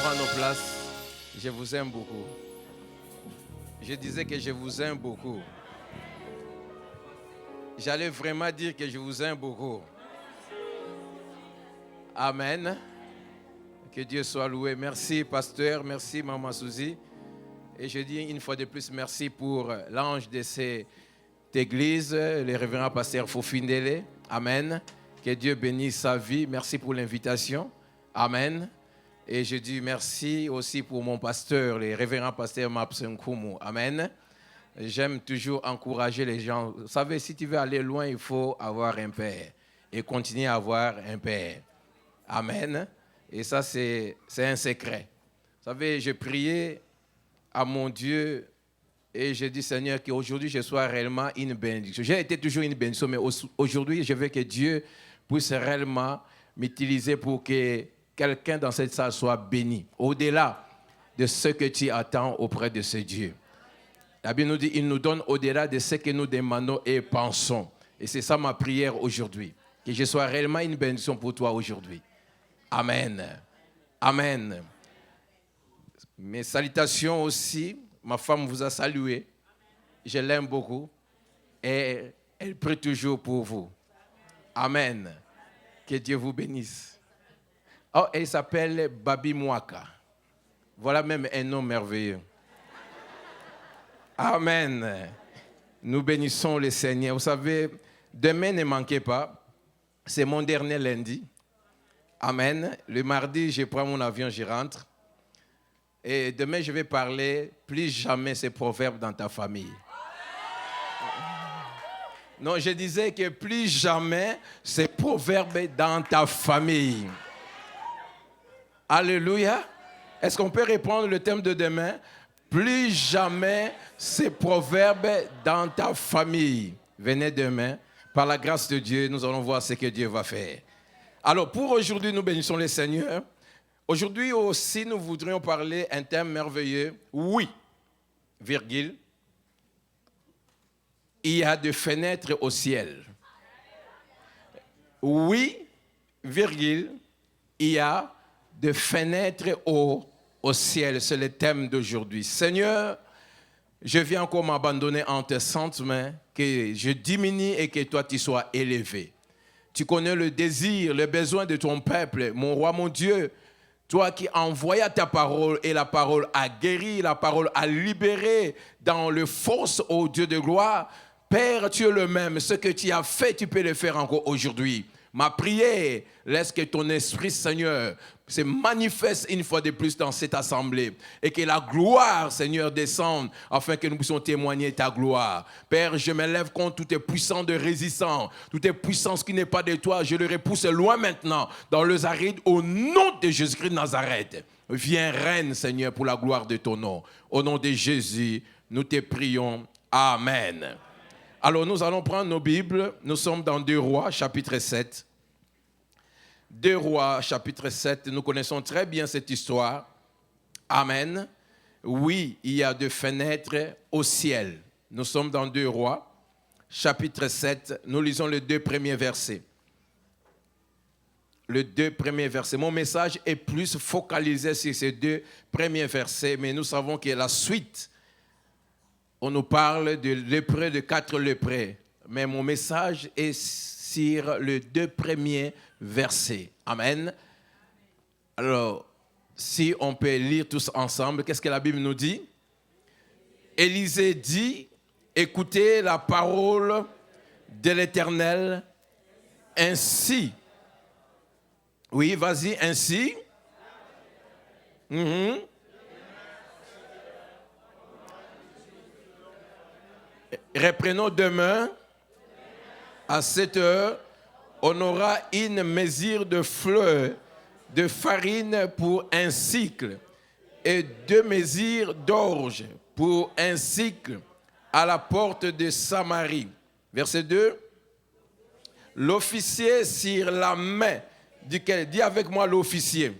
prendre nos places. Je vous aime beaucoup. Je disais que je vous aime beaucoup. J'allais vraiment dire que je vous aime beaucoup. Amen. Que Dieu soit loué. Merci, pasteur. Merci, Maman Suzy. Et je dis une fois de plus merci pour l'ange de cette église, le révérend pasteur Fofindele. Amen. Que Dieu bénisse sa vie. Merci pour l'invitation. Amen. Et je dis merci aussi pour mon pasteur, le révérend pasteur Mapsenkumu. Amen. J'aime toujours encourager les gens. Vous savez, si tu veux aller loin, il faut avoir un père. Et continuer à avoir un père. Amen. Et ça, c'est un secret. Vous savez, j'ai prié à mon Dieu et j'ai dit, Seigneur, qu'aujourd'hui, je sois réellement une bénédiction. J'ai été toujours une bénédiction, mais aujourd'hui, je veux que Dieu puisse réellement m'utiliser pour que quelqu'un dans cette salle soit béni, au-delà de ce que tu attends auprès de ce Dieu. La Bible nous dit, il nous donne au-delà de ce que nous demandons et pensons. Et c'est ça ma prière aujourd'hui, que je sois réellement une bénédiction pour toi aujourd'hui. Amen. Amen. Mes salutations aussi, ma femme vous a salué. Je l'aime beaucoup et elle prie toujours pour vous. Amen. Que Dieu vous bénisse. Oh, elle s'appelle Babi Mwaka. Voilà même un nom merveilleux. Amen. Nous bénissons le Seigneur. Vous savez, demain ne manquez pas. C'est mon dernier lundi. Amen. Le mardi, je prends mon avion, je rentre. Et demain, je vais parler plus jamais ces proverbes dans ta famille. Non, je disais que plus jamais ces proverbes dans ta famille. Alléluia. Est-ce qu'on peut reprendre le thème de demain? Plus jamais ces proverbes dans ta famille. Venez demain. Par la grâce de Dieu, nous allons voir ce que Dieu va faire. Alors, pour aujourd'hui, nous bénissons le Seigneur. Aujourd'hui aussi, nous voudrions parler un thème merveilleux. Oui, virgule, il y a des fenêtres au ciel. Oui, virgule, il y a des fenêtres au ciel. C'est le thème d'aujourd'hui. Seigneur, je viens encore m'abandonner en tes saintes mains, que je diminue et que toi tu sois élevé. Tu connais le désir, le besoin de ton peuple, mon roi, mon Dieu. Toi qui envoyas ta parole et la parole a guéri, la parole a libéré dans le force, ô Dieu de gloire. Père, tu es le même. Ce que tu as fait, tu peux le faire encore aujourd'hui. Ma prière, laisse que ton esprit, Seigneur, se manifeste une fois de plus dans cette assemblée. Et que la gloire, Seigneur, descende afin que nous puissions témoigner ta gloire. Père, je me lève contre tout est puissant de résistance, toute puissance qui n'est pas de toi. Je le repousse loin maintenant dans le Zaride au nom de Jésus-Christ de Nazareth. Viens, règne, Seigneur, pour la gloire de ton nom. Au nom de Jésus, nous te prions. Amen. Alors, nous allons prendre nos Bibles. Nous sommes dans 2 Rois, chapitre 7. 2 Rois, chapitre 7. Nous connaissons très bien cette histoire. Amen. Oui, il y a des fenêtres au ciel. Nous sommes dans 2 Rois, chapitre 7. Nous lisons les 2 premiers versets. Les 2 premiers versets. Mon message est plus focalisé sur ces 2 premiers versets, mais nous savons que la suite, on nous parle de lépreux, de 4 lépreux. Mais mon message est sur les 2 premiers versets. Amen. Alors, si on peut lire tous ensemble, qu'est-ce que la Bible nous dit? Élisée dit, écoutez la parole de l'Éternel ainsi. Oui, vas-y, ainsi. Reprenons demain, à 7 heures, on aura une mesure de fleurs de farine pour un cycle et 2 mesures d'orge pour un cycle à la porte de Samarie. Verset 2. L'officier sur la main duquel, dis avec moi l'officier.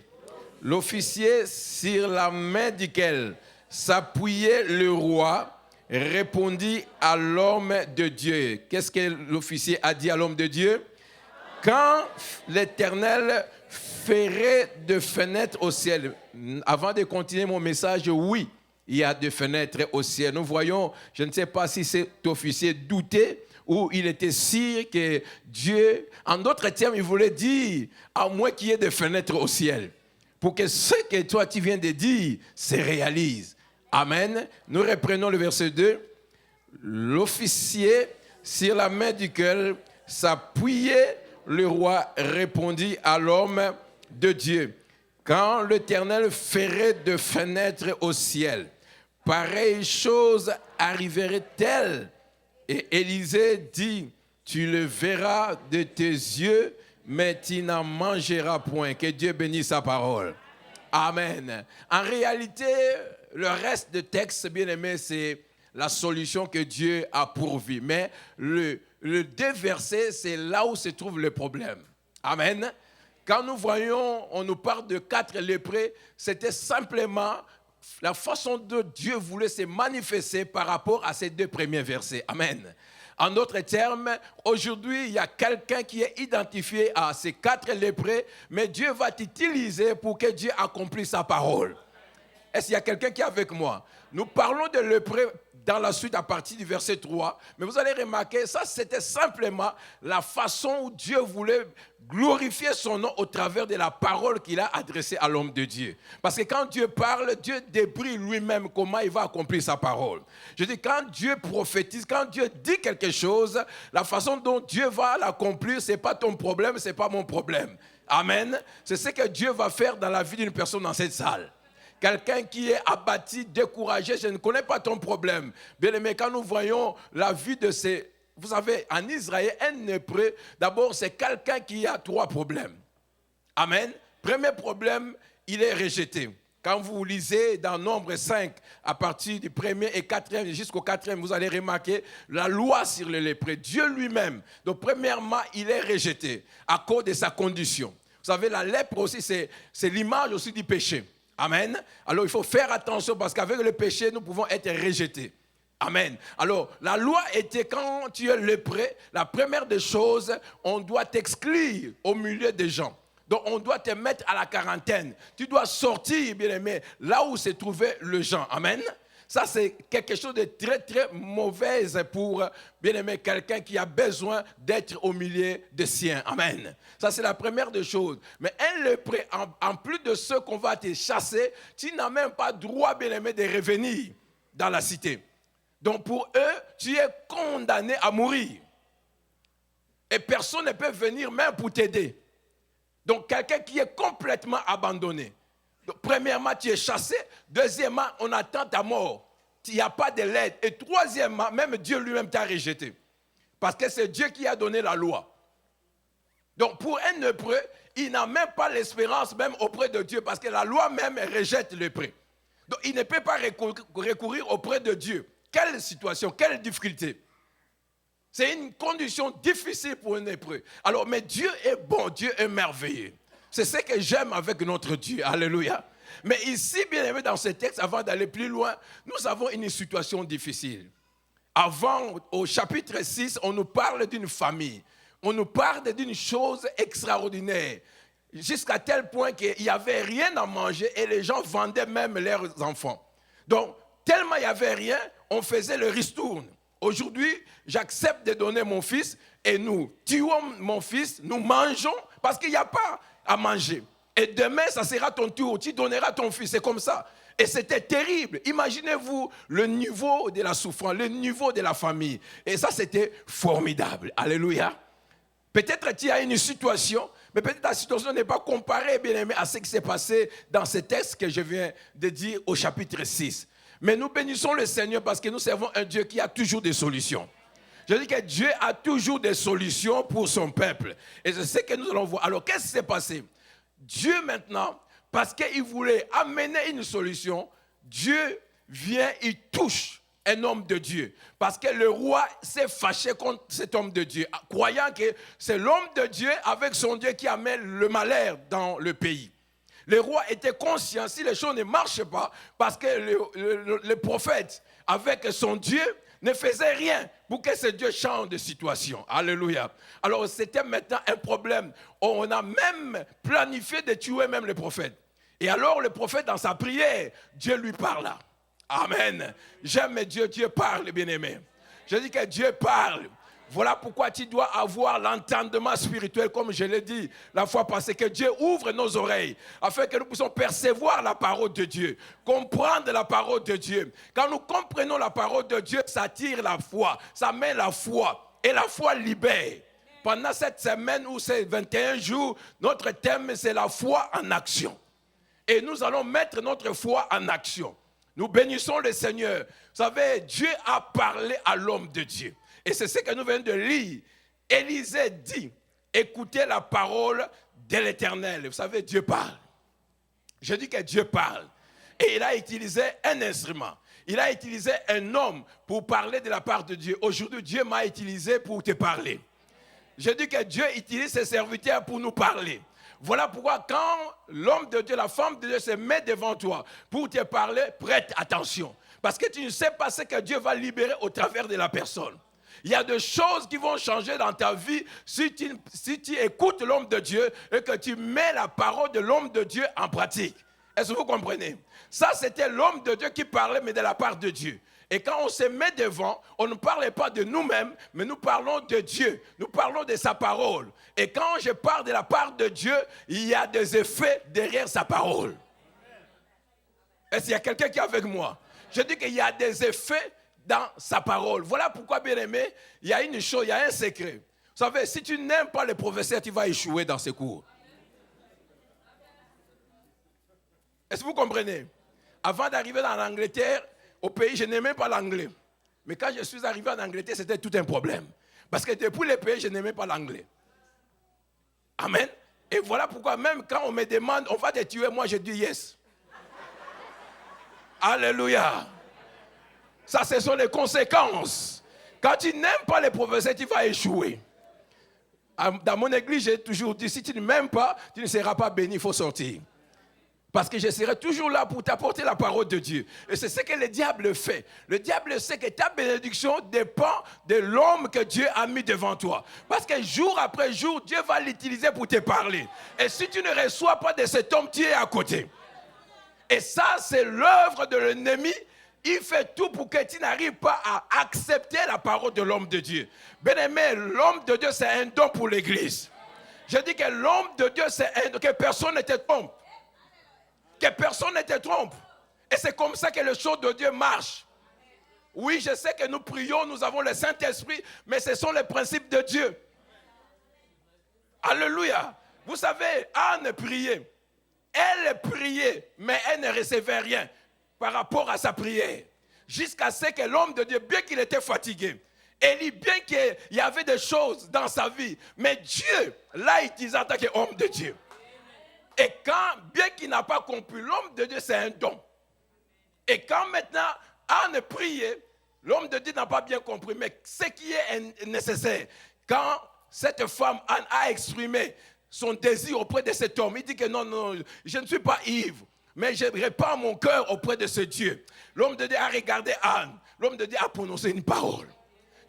L'officier sur la main duquel s'appuyait le roi répondit à l'homme de Dieu. Qu'est-ce que l'officier a dit à l'homme de Dieu? Quand l'Éternel ferait de fenêtres au ciel. Avant de continuer mon message, oui, il y a des fenêtres au ciel. Nous voyons, je ne sais pas si cet officier doutait ou il était sûr que Dieu, en d'autres termes, il voulait dire, à moins qu'il y ait des fenêtres au ciel, pour que ce que toi tu viens de dire se réalise. Amen. Nous reprenons le verset 2. L'officier, sur la main duquel s'appuyait le roi, répondit à l'homme de Dieu. Quand l'Éternel ferait de fenêtres au ciel, pareille chose arriverait-elle? Et Élisée dit, tu le verras de tes yeux, mais tu n'en mangeras point. Que Dieu bénisse sa parole. Amen. En réalité, le reste du texte, bien aimé, c'est la solution que Dieu a pourvue. Mais le deux versets, c'est là où se trouve le problème. Amen. Quand nous voyons, on nous parle de 4 lépreux, c'était simplement la façon dont Dieu voulait se manifester par rapport à ces 2 premiers versets. Amen. En d'autres termes, aujourd'hui, il y a quelqu'un qui est identifié à ces 4 lépreux, mais Dieu va t'utiliser pour que Dieu accomplisse sa parole. Est-ce qu'il y a quelqu'un qui est avec moi? Nous parlons de lépreux dans la suite à partir du verset 3, mais vous allez remarquer, ça c'était simplement la façon où Dieu voulait glorifier son nom au travers de la parole qu'il a adressée à l'homme de Dieu. Parce que quand Dieu parle, Dieu débrouille lui-même comment il va accomplir sa parole. Je dis, quand Dieu prophétise, quand Dieu dit quelque chose, la façon dont Dieu va l'accomplir, ce n'est pas ton problème, ce n'est pas mon problème. Amen. C'est ce que Dieu va faire dans la vie d'une personne dans cette salle. Quelqu'un qui est abattu, découragé, je ne connais pas ton problème. Bien aimé, quand nous voyons la vie de ces... Vous savez, en Israël, un lépreux, d'abord, c'est quelqu'un qui a 3 problèmes. Amen. Premier problème, il est rejeté. Quand vous lisez dans Nombre 5, à partir du 1er et 4e jusqu'au 4e, vous allez remarquer la loi sur les lépreux. Dieu lui-même. Donc, premièrement, il est rejeté à cause de sa condition. Vous savez, la lèpre aussi, c'est l'image aussi du péché. Amen. Alors, il faut faire attention parce qu'avec le péché, nous pouvons être rejetés. Amen. Alors, la loi était quand tu es lépreux, la première des choses, on doit t'exclure au milieu des gens. Donc, on doit te mettre à la quarantaine. Tu dois sortir, bien aimé, là où se trouvait le gens. Amen. Ça, c'est quelque chose de très, très mauvais pour, bien aimé, quelqu'un qui a besoin d'être au milieu des siens. Amen. Ça, c'est la première des choses. Mais un lépreux, en plus de ce qu'on va te chasser, tu n'as même pas droit, bien aimé, de revenir dans la cité. Donc, pour eux, tu es condamné à mourir. Et personne ne peut venir même pour t'aider. Donc, quelqu'un qui est complètement abandonné. Donc, premièrement, tu es chassé. Deuxièmement, on attend ta mort. Il n'y a pas de l'aide. Et troisièmement, même Dieu lui-même t'a rejeté. Parce que c'est Dieu qui a donné la loi. Donc, pour un lépreux, il n'a même pas l'espérance même auprès de Dieu. Parce que la loi même rejette le lépreux. Donc, il ne peut pas recourir auprès de Dieu. Quelle situation, quelle difficulté. C'est une condition difficile pour un lépreux. Alors, mais Dieu est bon, Dieu est merveilleux. C'est ce que j'aime avec notre Dieu. Alléluia. Mais ici, bien aimé, dans ce texte, avant d'aller plus loin, nous avons une situation difficile. Avant, au chapitre 6, on nous parle d'une famille. On nous parle d'une chose extraordinaire. Jusqu'à tel point qu'il n'y avait rien à manger et les gens vendaient même leurs enfants. Donc, tellement il n'y avait rien, on faisait le ristourne. Aujourd'hui, j'accepte de donner mon fils et nous tuons mon fils, nous mangeons parce qu'il n'y a pas à manger. Et demain, ça sera ton tour, tu donneras ton fils, c'est comme ça. Et c'était terrible. Imaginez-vous le niveau de la souffrance, le niveau de la famille. Et ça, c'était formidable. Alléluia. Peut-être tu as une situation, mais peut-être la situation n'est pas comparée, bien aimé, à ce qui s'est passé dans ce texte que je viens de dire au chapitre 6. Mais nous bénissons le Seigneur parce que nous servons un Dieu qui a toujours des solutions. Je dis que Dieu a toujours des solutions pour son peuple. Et c'est ce que nous allons voir. Alors, qu'est-ce qui s'est passé? Dieu maintenant, parce qu'il voulait amener une solution, Dieu vient, il touche un homme de Dieu. Parce que le roi s'est fâché contre cet homme de Dieu, croyant que c'est l'homme de Dieu avec son Dieu qui amène le malheur dans le pays. Le roi était conscient, si les choses ne marchent pas, parce que le prophète, avec son Dieu, ne faisait rien pour que ce Dieu change de situation. Alléluia. Alors c'était maintenant un problème. On a même planifié de tuer même le prophète. Et alors le prophète dans sa prière, Dieu lui parla. Amen. J'aime Dieu, Dieu parle, bien-aimé. Je dis que Dieu parle. Voilà pourquoi tu dois avoir l'entendement spirituel, comme je l'ai dit la fois passée, que Dieu ouvre nos oreilles, afin que nous puissions percevoir la parole de Dieu, comprendre la parole de Dieu. Quand nous comprenons la parole de Dieu, ça attire la foi, ça met la foi, et la foi libère. Pendant cette semaine ou ces 21 jours, notre thème, c'est la foi en action. Et nous allons mettre notre foi en action. Nous bénissons le Seigneur. Vous savez, Dieu a parlé à l'homme de Dieu. Et c'est ce que nous venons de lire. Élisée dit, écoutez la parole de l'Éternel. Vous savez, Dieu parle. Je dis que Dieu parle. Et il a utilisé un instrument. Il a utilisé un homme pour parler de la part de Dieu. Aujourd'hui, Dieu m'a utilisé pour te parler. Je dis que Dieu utilise ses serviteurs pour nous parler. Voilà pourquoi quand l'homme de Dieu, la femme de Dieu se met devant toi pour te parler, prête attention. Parce que tu ne sais pas ce que Dieu va libérer au travers de la personne. Il y a des choses qui vont changer dans ta vie si tu écoutes l'homme de Dieu et que tu mets la parole de l'homme de Dieu en pratique. Est-ce que vous comprenez? Ça, c'était l'homme de Dieu qui parlait, mais de la part de Dieu. Et quand on se met devant, on ne parle pas de nous-mêmes, mais nous parlons de Dieu. Nous parlons de sa parole. Et quand je parle de la part de Dieu, il y a des effets derrière sa parole. Est-ce qu'il y a quelqu'un qui est avec moi? Je dis qu'il y a des effets dans sa parole. Voilà pourquoi, bien aimé, il y a une chose, il y a un secret. Vous savez, si tu n'aimes pas les professeurs, tu vas échouer dans ces cours. Est-ce que vous comprenez? Avant d'arriver dans l'Angleterre, au pays, je n'aimais pas l'anglais. Mais quand je suis arrivé en Angleterre, c'était tout un problème. Parce que depuis le pays, je n'aimais pas l'anglais. Amen. Et voilà pourquoi, même quand on me demande, on va te tuer, moi je dis yes. Alléluia. Ça, ce sont les conséquences. Quand tu n'aimes pas les professeurs, tu vas échouer. Dans mon église, j'ai toujours dit, si tu ne m'aimes pas, tu ne seras pas béni, il faut sortir. Parce que je serai toujours là pour t'apporter la parole de Dieu. Et c'est ce que le diable fait. Le diable sait que ta bénédiction dépend de l'homme que Dieu a mis devant toi. Parce que jour après jour, Dieu va l'utiliser pour te parler. Et si tu ne reçois pas de cet homme, tu es à côté. Et ça, c'est l'œuvre de l'ennemi. Il fait tout pour que tu n'arrives pas à accepter la parole de l'homme de Dieu. Bien-aimé, l'homme de Dieu, c'est un don pour l'église. Je dis que l'homme de Dieu, c'est un don, que personne ne te trompe. Que personne ne te trompe. Et c'est comme ça que les choses de Dieu marchent. Oui, je sais que nous prions, nous avons le Saint-Esprit, mais ce sont les principes de Dieu. Alléluia. Vous savez, Anne priait. Elle priait, mais elle ne recevait rien par rapport à sa prière. Jusqu'à ce que l'homme de Dieu, bien qu'il était fatigué, Élie, bien qu'il y avait des choses dans sa vie, mais Dieu l'a utilisé en tant qu'homme de Dieu. Et quand, bien qu'il n'a pas compris, l'homme de Dieu, c'est un don. Et quand maintenant, Anne priait, l'homme de Dieu n'a pas bien compris, mais ce qui est nécessaire, quand cette femme, Anne, a exprimé son désir auprès de cet homme, il dit que non, non, je ne suis pas ivre, mais je répands mon cœur auprès de ce Dieu. L'homme de Dieu a regardé Anne, l'homme de Dieu a prononcé une parole.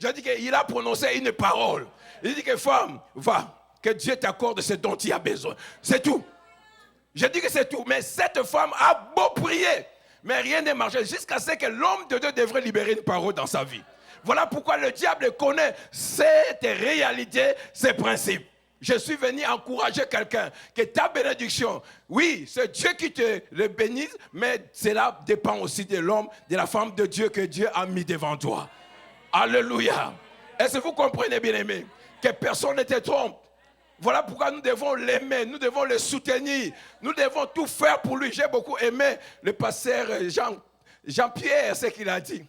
Je dis qu'il a prononcé une parole. Il dit que femme, va, que Dieu t'accorde ce dont tu as besoin. C'est tout. Je dis que c'est tout, mais cette femme a beau prier, mais rien n'est marché jusqu'à ce que l'homme de Dieu devrait libérer une parole dans sa vie. Voilà pourquoi le diable connaît cette réalité, ces principes. Je suis venu encourager quelqu'un, que ta bénédiction, oui, c'est Dieu qui te le bénisse, mais cela dépend aussi de l'homme, de la femme de Dieu que Dieu a mis devant toi. Alléluia. Est-ce que vous comprenez, bien aimé, que personne ne te trompe? Voilà pourquoi nous devons l'aimer, nous devons le soutenir, nous devons tout faire pour lui. J'ai beaucoup aimé le pasteur Jean-Pierre, ce qu'il a dit.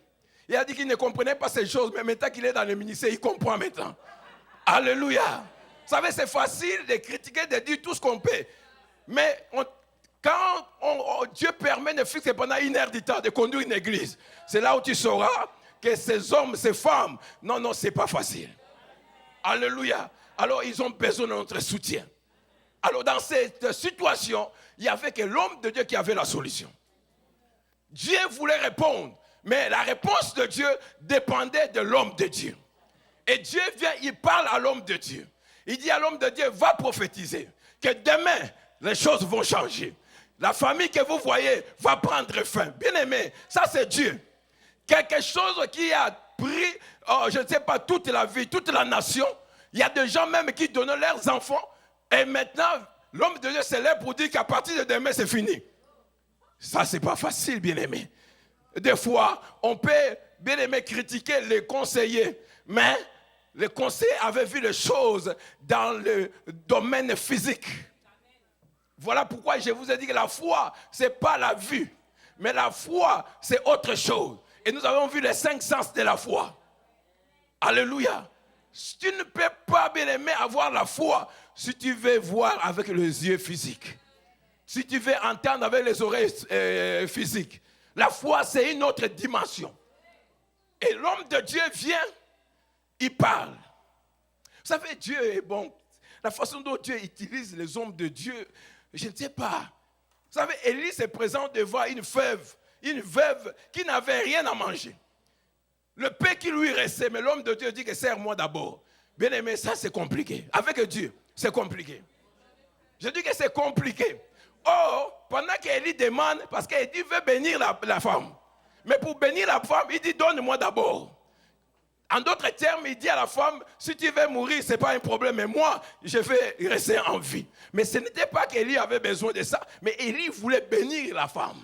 Il a dit qu'il ne comprenait pas ces choses, mais maintenant qu'il est dans le ministère, il comprend maintenant. Alléluia. Vous savez, c'est facile de critiquer, de dire tout ce qu'on peut. Mais quand Dieu permet de fixer pendant 1 heure du temps, de conduire une église, c'est là où tu sauras que ces hommes, ces femmes, non, c'est pas facile. Alléluia. Alors, ils ont besoin de notre soutien. Alors, dans cette situation, il n'y avait que l'homme de Dieu qui avait la solution. Dieu voulait répondre, Mais la réponse de Dieu dépendait de l'homme de Dieu. Et Dieu vient, il parle à l'homme de Dieu. Il dit à l'homme de Dieu, va prophétiser, que demain, les choses vont changer. La famille que vous voyez va prendre fin. Bien aimé, ça c'est Dieu. Quelque chose qui a pris, je ne sais pas, toute la vie, toute la nation. Il y a des gens même qui donnent leurs enfants. Et maintenant, l'homme de Dieu se lève pour dire qu'à partir de demain, c'est fini. Ça, c'est pas facile, bien aimé. Des fois, on peut, bien aimé, critiquer les conseillers. Mais les conseillers avaient vu les choses dans le domaine physique. Voilà pourquoi je vous ai dit que la foi, ce n'est pas la vue. Mais la foi, c'est autre chose. Et nous avons vu les 5 sens de la foi. Alléluia. Tu ne peux pas, bien aimé, avoir la foi si tu veux voir avec les yeux physiques. Si tu veux entendre avec les oreilles physiques. La foi, c'est une autre dimension. Et l'homme de Dieu vient, il parle. Vous savez, Dieu est bon. La façon dont Dieu utilise les hommes de Dieu, je ne sais pas. Vous savez, Élie se présente devant une veuve qui n'avait rien à manger. Le peu qui lui restait, mais l'homme de Dieu dit que serre-moi d'abord. Bien aimé, ça c'est compliqué. Avec Dieu, c'est compliqué. Je dis que c'est compliqué. Oh, pendant qu'Élie demande, parce qu'il veut bénir la femme. Mais pour bénir la femme, il dit donne-moi d'abord. En d'autres termes, il dit à la femme, si tu veux mourir, ce n'est pas un problème, mais moi, je vais rester en vie. Mais ce n'était pas qu'Élie avait besoin de ça, mais Élie voulait bénir la femme.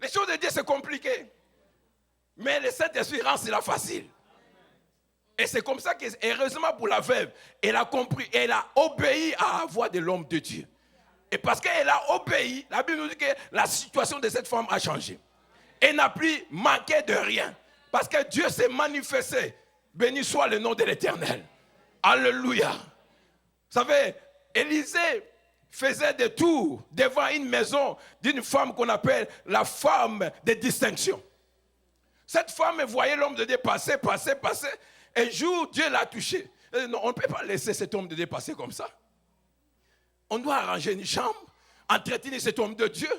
Les choses de Dieu, c'est compliqué. Mais le Saint-Esprit rend cela facile. Et c'est comme ça que, heureusement pour la veuve, elle a compris, elle a obéi à la voix de l'homme de Dieu. Et parce qu'elle a obéi, la Bible nous dit que la situation de cette femme a changé. Elle n'a plus manqué de rien. Parce que Dieu s'est manifesté. Béni soit le nom de l'Éternel. Alléluia. Vous savez, Élisée faisait des tours devant une maison d'une femme qu'on appelle la femme de distinction. Cette femme voyait l'homme de Dieu passer. Un jour, Dieu l'a touché. Non, on ne peut pas laisser cet homme de Dieu passer comme ça. On doit arranger une chambre, entretenir cet homme de Dieu.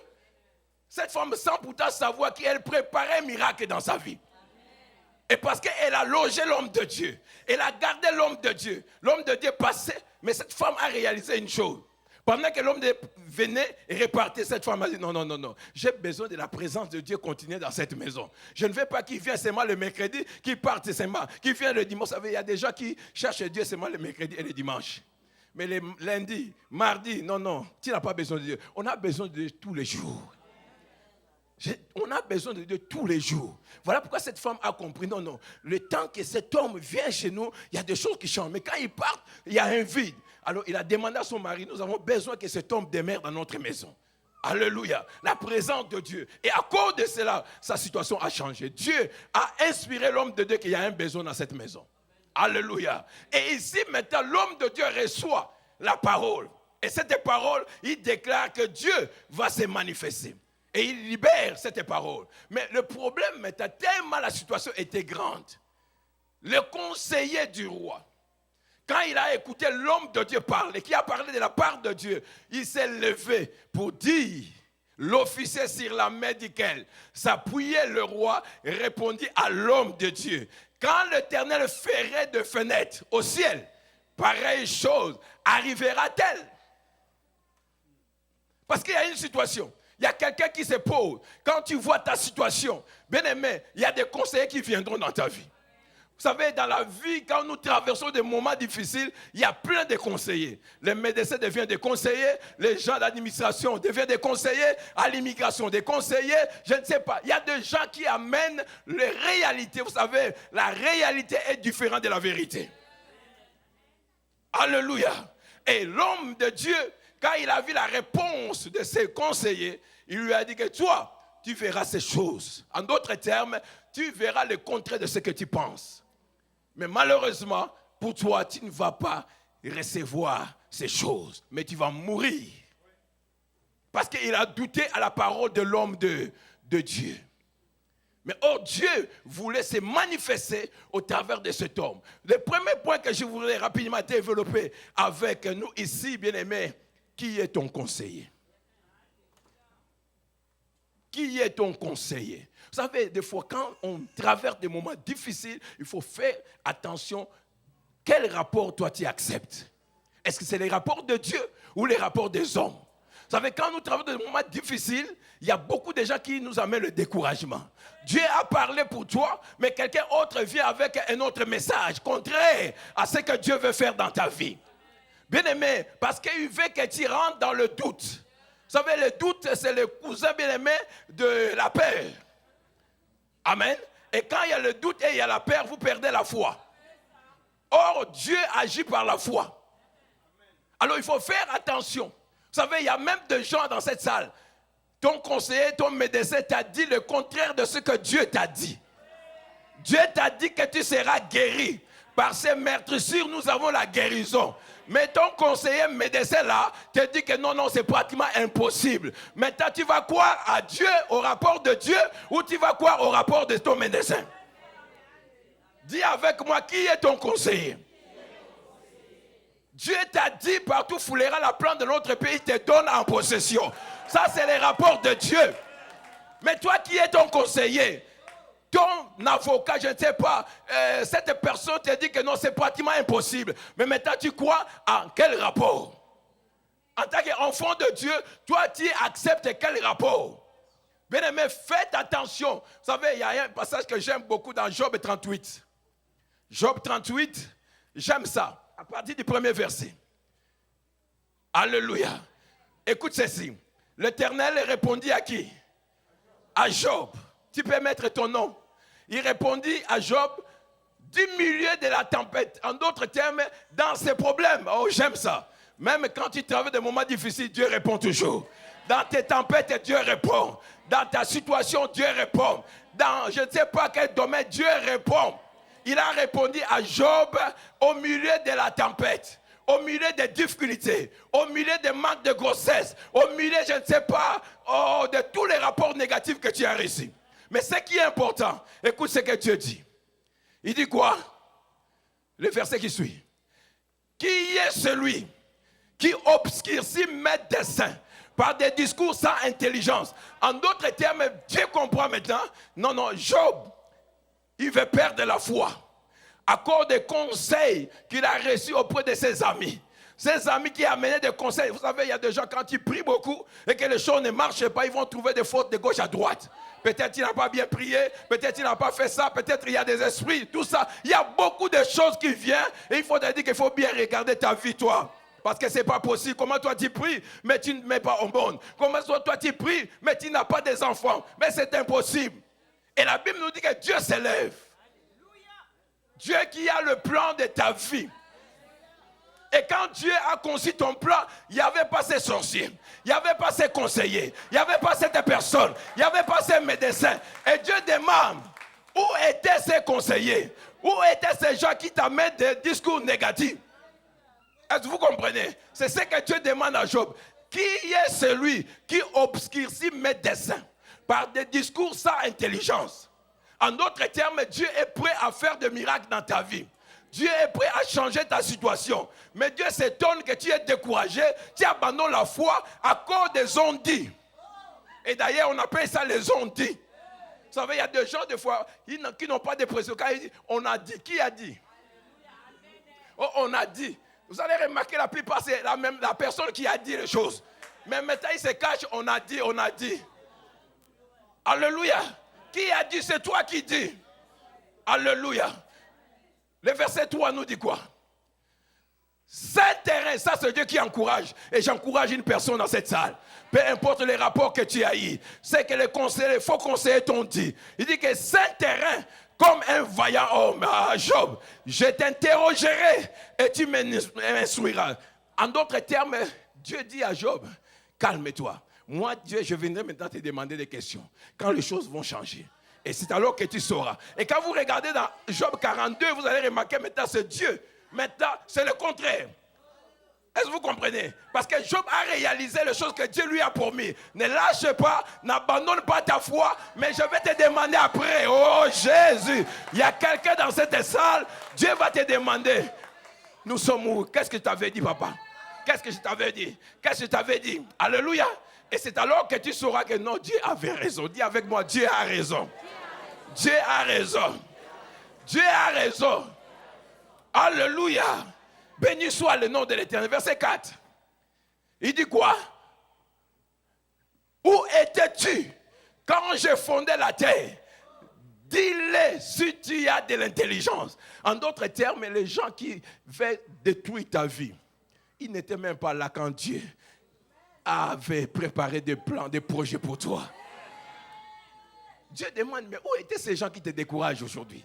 Cette femme, sans pourtant savoir qu'elle préparait un miracle dans sa vie. Et parce qu'elle a logé l'homme de Dieu, elle a gardé l'homme de Dieu passait, mais cette femme a réalisé une chose. Pendant que l'homme de Dieu venait et repartait, cette femme a dit non, j'ai besoin de la présence de Dieu continuer dans cette maison. Je ne veux pas qu'il vienne seulement le mercredi, qu'il parte seulement, qu'il vienne le dimanche. Vous savez, il y a des gens qui cherchent Dieu seulement le mercredi et le dimanche. Mais le lundi, mardi, non, tu n'as pas besoin de Dieu. On a besoin de Dieu tous les jours. On a besoin de Dieu tous les jours. Voilà pourquoi cette femme a compris. Non. Le temps que cet homme vient chez nous, il y a des choses qui changent. Mais quand il part, il y a un vide. Alors il a demandé à son mari, nous avons besoin que cet homme demeure dans notre maison. Alléluia. La présence de Dieu. Et à cause de cela, sa situation a changé. Dieu a inspiré l'homme de Dieu qu'il y a un besoin dans cette maison. Alléluia. Et ici, maintenant, l'homme de Dieu reçoit la parole. Et cette parole, il déclare que Dieu va se manifester. Et il libère cette parole. Mais le problème, maintenant, tellement la situation était grande. Le conseiller du roi, quand il a écouté l'homme de Dieu parler, qui a parlé de la part de Dieu, il s'est levé pour dire, l'officier sur la main duquel s'appuyait le roi répondit à l'homme de Dieu. Quand l'Éternel ferait de fenêtres au ciel, pareille chose arrivera-t-elle? Parce qu'il y a une situation. Il y a quelqu'un qui se pose. Quand tu vois ta situation, bien aimé, il y a des conseillers qui viendront dans ta vie. Vous savez, dans la vie, quand nous traversons des moments difficiles, il y a plein de conseillers. Les médecins deviennent des conseillers, les gens d'administration deviennent des conseillers, à l'immigration des conseillers, je ne sais pas. Il y a des gens qui amènent les réalités. Vous savez, la réalité est différente de la vérité. Alléluia. Et l'homme de Dieu, quand il a vu la réponse de ses conseillers, il lui a dit que toi, tu verras ces choses. En d'autres termes, tu verras le contraire de ce que tu penses. Mais malheureusement, pour toi, tu ne vas pas recevoir ces choses, mais tu vas mourir. Parce qu'il a douté à la parole de l'homme de Dieu. Mais Dieu voulait se manifester au travers de cet homme. Le premier point que je voudrais rapidement développer avec nous ici, bien-aimés, qui est ton conseiller? Qui est ton conseiller? Vous savez, des fois, quand on traverse des moments difficiles, il faut faire attention. Quel rapport toi tu acceptes? Est-ce que c'est les rapports de Dieu ou les rapports des hommes? Vous savez, quand nous traversons des moments difficiles, il y a beaucoup de gens qui nous amènent le découragement. Dieu a parlé pour toi, mais quelqu'un autre vient avec un autre message, contraire à ce que Dieu veut faire dans ta vie. Bien aimé, parce qu'il veut que tu rentres dans le doute. Vous savez, le doute, c'est le cousin bien aimé de la peur. Amen. Et quand il y a le doute et il y a la peur, vous perdez la foi. Or, Dieu agit par la foi. Alors, il faut faire attention. Vous savez, il y a même des gens dans cette salle. Ton conseiller, ton médecin t'a dit le contraire de ce que Dieu t'a dit. Dieu t'a dit que tu seras guéri. Par ces meurtrissures, nous avons la guérison. Mais ton conseiller médecin là te dit que non, c'est pratiquement impossible. Maintenant, tu vas croire à Dieu, au rapport de Dieu, ou tu vas croire au rapport de ton médecin? Dis avec moi, qui est ton conseiller? Dieu t'a dit, partout foulera la plante de notre pays, te donne en possession. Ça, c'est les rapports de Dieu. Mais toi, qui es ton conseiller? Ton avocat, je ne sais pas, cette personne te dit que non, c'est pratiquement impossible. Mais maintenant, tu crois en quel rapport? En tant qu'enfant de Dieu, toi, tu acceptes quel rapport? Bien aimé, faites attention. Vous savez, il y a un passage que j'aime beaucoup dans Job 38. Job 38, j'aime ça. À partir du premier verset. Alléluia. Écoute ceci. L'Éternel répondit à qui? À Job. Tu peux mettre ton nom. Il répondit à Job du milieu de la tempête. En d'autres termes, dans ses problèmes. Oh, j'aime ça. Même quand tu traverses des moments difficiles, Dieu répond toujours. Dans tes tempêtes, Dieu répond. Dans ta situation, Dieu répond. Dans je ne sais pas quel domaine, Dieu répond. Il a répondu à Job au milieu de la tempête, au milieu des difficultés, au milieu des manques de grossesse, au milieu, je ne sais pas, de tous les rapports négatifs que tu as reçus. Mais ce qui est important, écoute ce que Dieu dit. Il dit quoi? Le verset qui suit. Qui est celui qui obscurcit mes desseins par des discours sans intelligence? En d'autres termes, Dieu comprend maintenant. Non, Job, il veut perdre la foi à cause des conseils qu'il a reçus auprès de ses amis. Ses amis qui amenaient des conseils. Vous savez, il y a des gens, quand ils prient beaucoup et que les choses ne marchent pas, ils vont trouver des fautes de gauche à droite. Peut-être qu'il n'a pas bien prié, peut-être qu'il n'a pas fait ça, peut-être il y a des esprits, tout ça. Il y a beaucoup de choses qui viennent et il faut te dire qu'il faut bien regarder ta vie, toi. Parce que ce n'est pas possible. Comment toi tu pries, mais tu ne mets pas au monde? Comment toi tu pries, mais tu n'as pas des enfants? Mais c'est impossible. Et la Bible nous dit que Dieu s'élève. Dieu qui a le plan de ta vie. Et quand Dieu a conçu ton plan, il n'y avait pas ces sorciers, il n'y avait pas ces conseillers, il n'y avait pas cette personne, il n'y avait pas ces médecins. Et Dieu demande, où étaient ces conseillers? Où étaient ces gens qui t'amènent des discours négatifs? Est-ce que vous comprenez? C'est ce que Dieu demande à Job. Qui est celui qui obscurcit mes desseins par des discours sans intelligence? En d'autres termes, Dieu est prêt à faire des miracles dans ta vie. Dieu est prêt à changer ta situation. Mais Dieu s'étonne que tu es découragé, tu abandonnes la foi à cause des on-dit. Et d'ailleurs, on appelle ça les on-dit. Vous savez, il y a des gens, des fois, qui n'ont pas de pression. Quand ils disent, on a dit, qui a dit? Oh, on a dit. Vous allez remarquer, la plupart, c'est la personne qui a dit les choses. Mais maintenant, ils se cachent, on a dit, on a dit. Alléluia. Qui a dit? C'est toi qui dis. Alléluia. Le verset 3 nous dit quoi? C'est terrain, ça c'est Dieu qui encourage. Et j'encourage une personne dans cette salle. Peu importe les rapports que tu as eu. C'est que les faux conseillers t'ont dit. Il dit que c'est terrain, comme un vaillant homme. Ah, Job, je t'interrogerai et tu m'instruiras. En d'autres termes, Dieu dit à Job, calme-toi. Moi, Dieu, je viendrai maintenant te demander des questions. Quand les choses vont changer. Et c'est alors que tu sauras. Et quand vous regardez dans Job 42, vous allez remarquer maintenant c'est Dieu. Maintenant, c'est le contraire. Est-ce que vous comprenez? Parce que Job a réalisé les choses que Dieu lui a promis. Ne lâche pas, n'abandonne pas ta foi, mais je vais te demander après. Oh Jésus, il y a quelqu'un dans cette salle, Dieu va te demander. Nous sommes où? Qu'est-ce que tu avais dit, papa? Qu'est-ce que je t'avais dit? Qu'est-ce que je t'avais dit? Alléluia. Et c'est alors que tu sauras que non, Dieu avait raison. Dis avec moi, Dieu a raison. Dieu a raison. Dieu a raison. Alléluia. Béni soit le nom de l'Éternel. Verset 4. Il dit quoi? Où étais-tu quand je fondais la terre? Dis-le si tu as de l'intelligence. En d'autres termes, les gens qui veulent détruire ta vie, ils n'étaient même pas là quand Dieu avait préparé des plans, des projets pour toi. Dieu demande, mais où étaient ces gens qui te découragent aujourd'hui?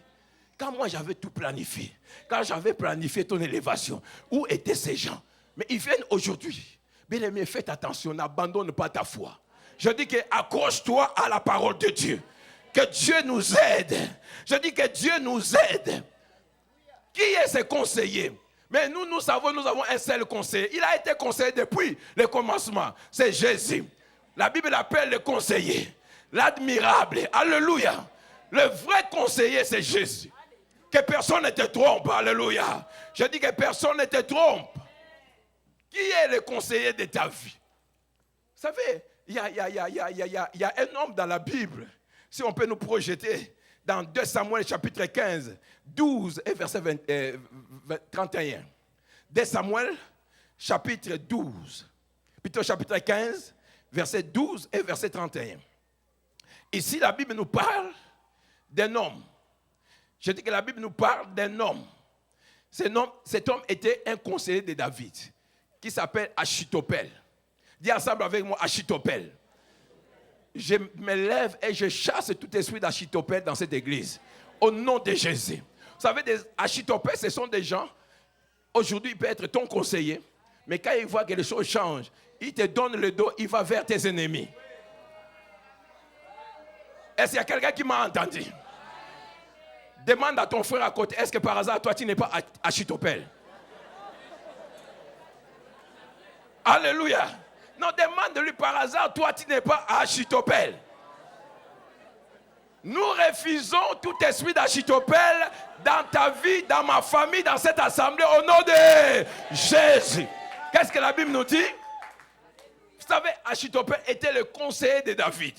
Quand moi j'avais tout planifié, quand j'avais planifié ton élévation, où étaient ces gens? Mais ils viennent aujourd'hui. Bien-aimé, faites attention, n'abandonne pas ta foi. Je dis que accroche-toi à la parole de Dieu. Que Dieu nous aide. Je dis que Dieu nous aide. Qui est ce conseiller? Mais nous savons, nous avons un seul conseiller. Il a été conseiller depuis le commencement. C'est Jésus. La Bible l'appelle le conseiller. L'admirable. Alléluia. Le vrai conseiller, c'est Jésus. Que personne ne te trompe. Alléluia. Je dis que personne ne te trompe. Qui est le conseiller de ta vie? Vous savez, il y a un homme dans la Bible. Si on peut nous projeter dans 2 Samuel chapitre 15, 12 et verset 31. 2 Samuel chapitre 12, plutôt chapitre 15, verset 12 et verset 31. Ici, la Bible nous parle d'un homme. Je dis que la Bible nous parle d'un homme. Cet homme était un conseiller de David qui s'appelle Achitophel. Dis ensemble avec moi, Achitophel. Je me lève et je chasse tout esprit d'Achitophel dans cette église. Au nom de Jésus. Vous savez, Achitophel, ce sont des gens, aujourd'hui, il peut être ton conseiller, mais quand il voit que les choses changent, il te donne le dos, il va vers tes ennemis. Est-ce qu'il y a quelqu'un qui m'a entendu? Demande à ton frère à côté, est-ce que par hasard, toi, tu n'es pas Achitophel? Alléluia. Non, demande-lui par hasard, toi tu n'es pas Achitophel. Nous refusons tout esprit d'Achitophel dans ta vie, dans ma famille, dans cette assemblée, au nom de Jésus. Qu'est-ce que la Bible nous dit? Vous savez, Achitophel était le conseiller de David.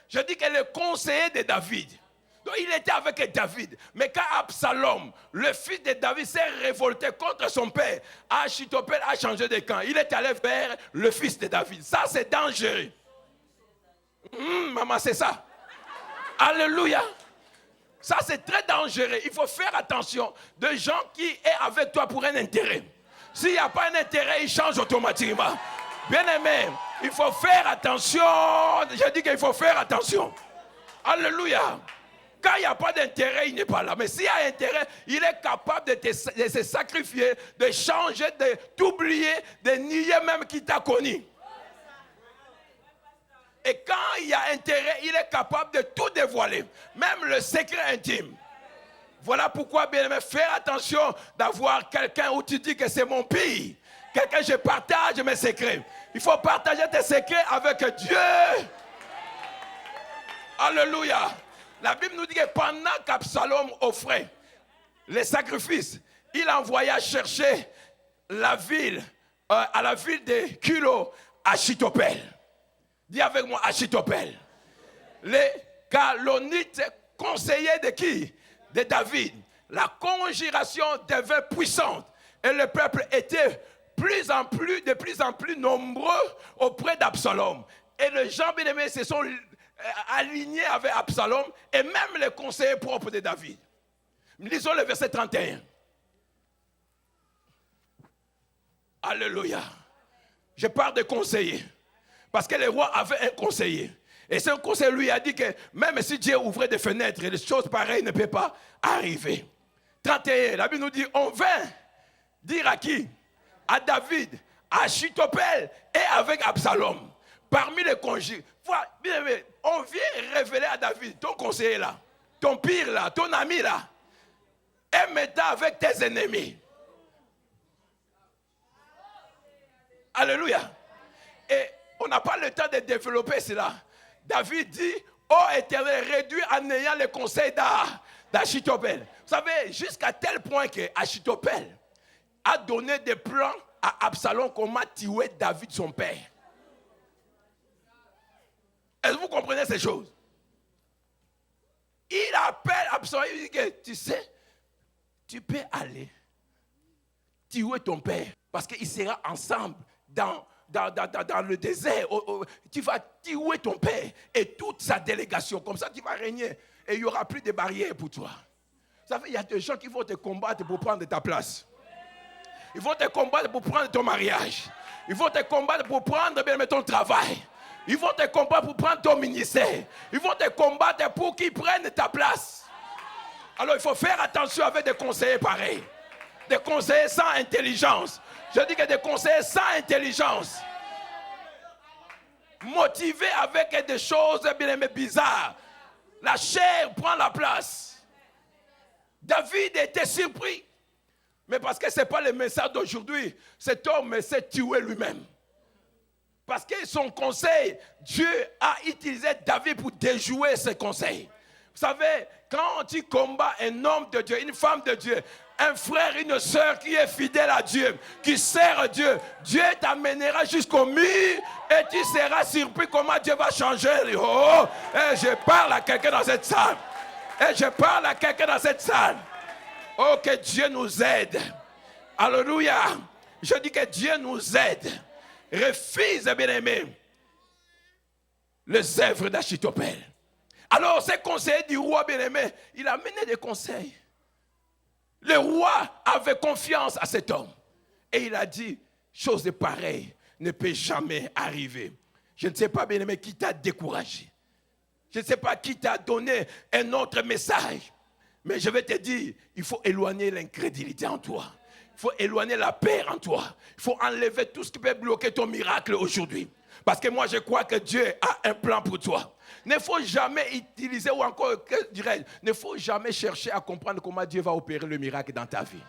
Je dis que le conseiller de David. Donc il était avec David. Mais quand Absalom, le fils de David, s'est révolté contre son père, Achitophel a changé de camp. Il est allé vers le fils de David. Ça, c'est dangereux. Maman, c'est ça. Alléluia. Ça, c'est très dangereux. Il faut faire attention de gens qui sont avec toi pour un intérêt. S'il n'y a pas un intérêt, ils changent automatiquement. Bien-aimé, il faut faire attention. Je dis qu'il faut faire attention. Alléluia. Quand il n'y a pas d'intérêt, il n'est pas là. Mais s'il y a intérêt, il est capable de se sacrifier, de changer, de t'oublier, de nier même qui t'a connu. Et quand il y a intérêt, il est capable de tout dévoiler, même le secret intime. Voilà pourquoi, bien aimé, fais attention d'avoir quelqu'un où tu dis que c'est mon pire. Quelqu'un, je partage mes secrets. Il faut partager tes secrets avec Dieu. Alléluia. La Bible nous dit que pendant qu'Absalom offrait les sacrifices, il envoya chercher la ville, à la ville de Kilo, Achitophel. Dis avec moi, Achitophel. Les Calonites conseillaient de qui? De David. La conjuration devint puissante et le peuple était de plus en plus nombreux auprès d'Absalom. Et les gens bien-aimés se sont alignés avec Absalom et même les conseillers propres de David. Lisons le verset 31. Alléluia. Je parle de conseillers. Parce que le roi avait un conseiller. Et ce conseiller lui a dit que même si Dieu ouvrait des fenêtres, les choses pareilles ne peuvent pas arriver. 31, la Bible nous dit, on vint dire à qui? À David, à Achitophel et avec Absalom. Parmi les conjugés. Bien, on vient révéler à David, ton conseiller là, ton pire là, ton ami là, aime-toi avec tes ennemis. Alléluia. Et on n'a pas le temps de développer cela. David dit, ô Éternel, réduis en ayant les conseils d'Achitophel. Vous savez, jusqu'à tel point que Achitophel a donné des plans à Absalom comment tuer David, son père. Est-ce que vous comprenez ces choses? Il appelle Absalom, il dit que tu sais, tu peux aller tuer ton père parce qu'il sera ensemble dans le désert. Tu vas tuer ton père et toute sa délégation. Comme ça, tu vas régner et il n'y aura plus de barrières pour toi. Vous savez, il y a des gens qui vont te combattre pour prendre ta place. Ils vont te combattre pour prendre ton mariage. Ils vont te combattre pour prendre bien ton travail. Ils vont te combattre pour prendre ton ministère. Ils vont te combattre pour qu'ils prennent ta place. Alors il faut faire attention avec des conseillers pareils. Des conseillers sans intelligence. Je dis que des conseillers sans intelligence. Motivés avec des choses bien aimées bizarres. La chair prend la place. David était surpris. Mais parce que ce n'est pas le message d'aujourd'hui, cet homme s'est tué lui-même. Parce que son conseil, Dieu a utilisé David pour déjouer ses conseils. Vous savez, quand tu combats un homme de Dieu, une femme de Dieu, un frère, une soeur qui est fidèle à Dieu, qui sert Dieu, Dieu t'amènera jusqu'au mur et tu seras surpris comment Dieu va changer. Oh, et je parle à quelqu'un dans cette salle. Et je parle à quelqu'un dans cette salle. Oh, que Dieu nous aide. Alléluia. Je dis que Dieu nous aide. Refuse, bien-aimé, les œuvres d'Achitophel. Alors, ces conseillers du roi, bien-aimé, il a mené des conseils. Le roi avait confiance à cet homme. Et il a dit, chose de pareille ne peut jamais arriver. Je ne sais pas, bien-aimé, qui t'a découragé. Je ne sais pas qui t'a donné un autre message. Mais je vais te dire, il faut éloigner l'incrédulité en toi. Il faut éloigner la peur en toi. Il faut enlever tout ce qui peut bloquer ton miracle aujourd'hui. Parce que moi, je crois que Dieu a un plan pour toi. Il ne faut jamais utiliser, ou encore, que dirais-je, il ne faut jamais chercher à comprendre comment Dieu va opérer le miracle dans ta vie.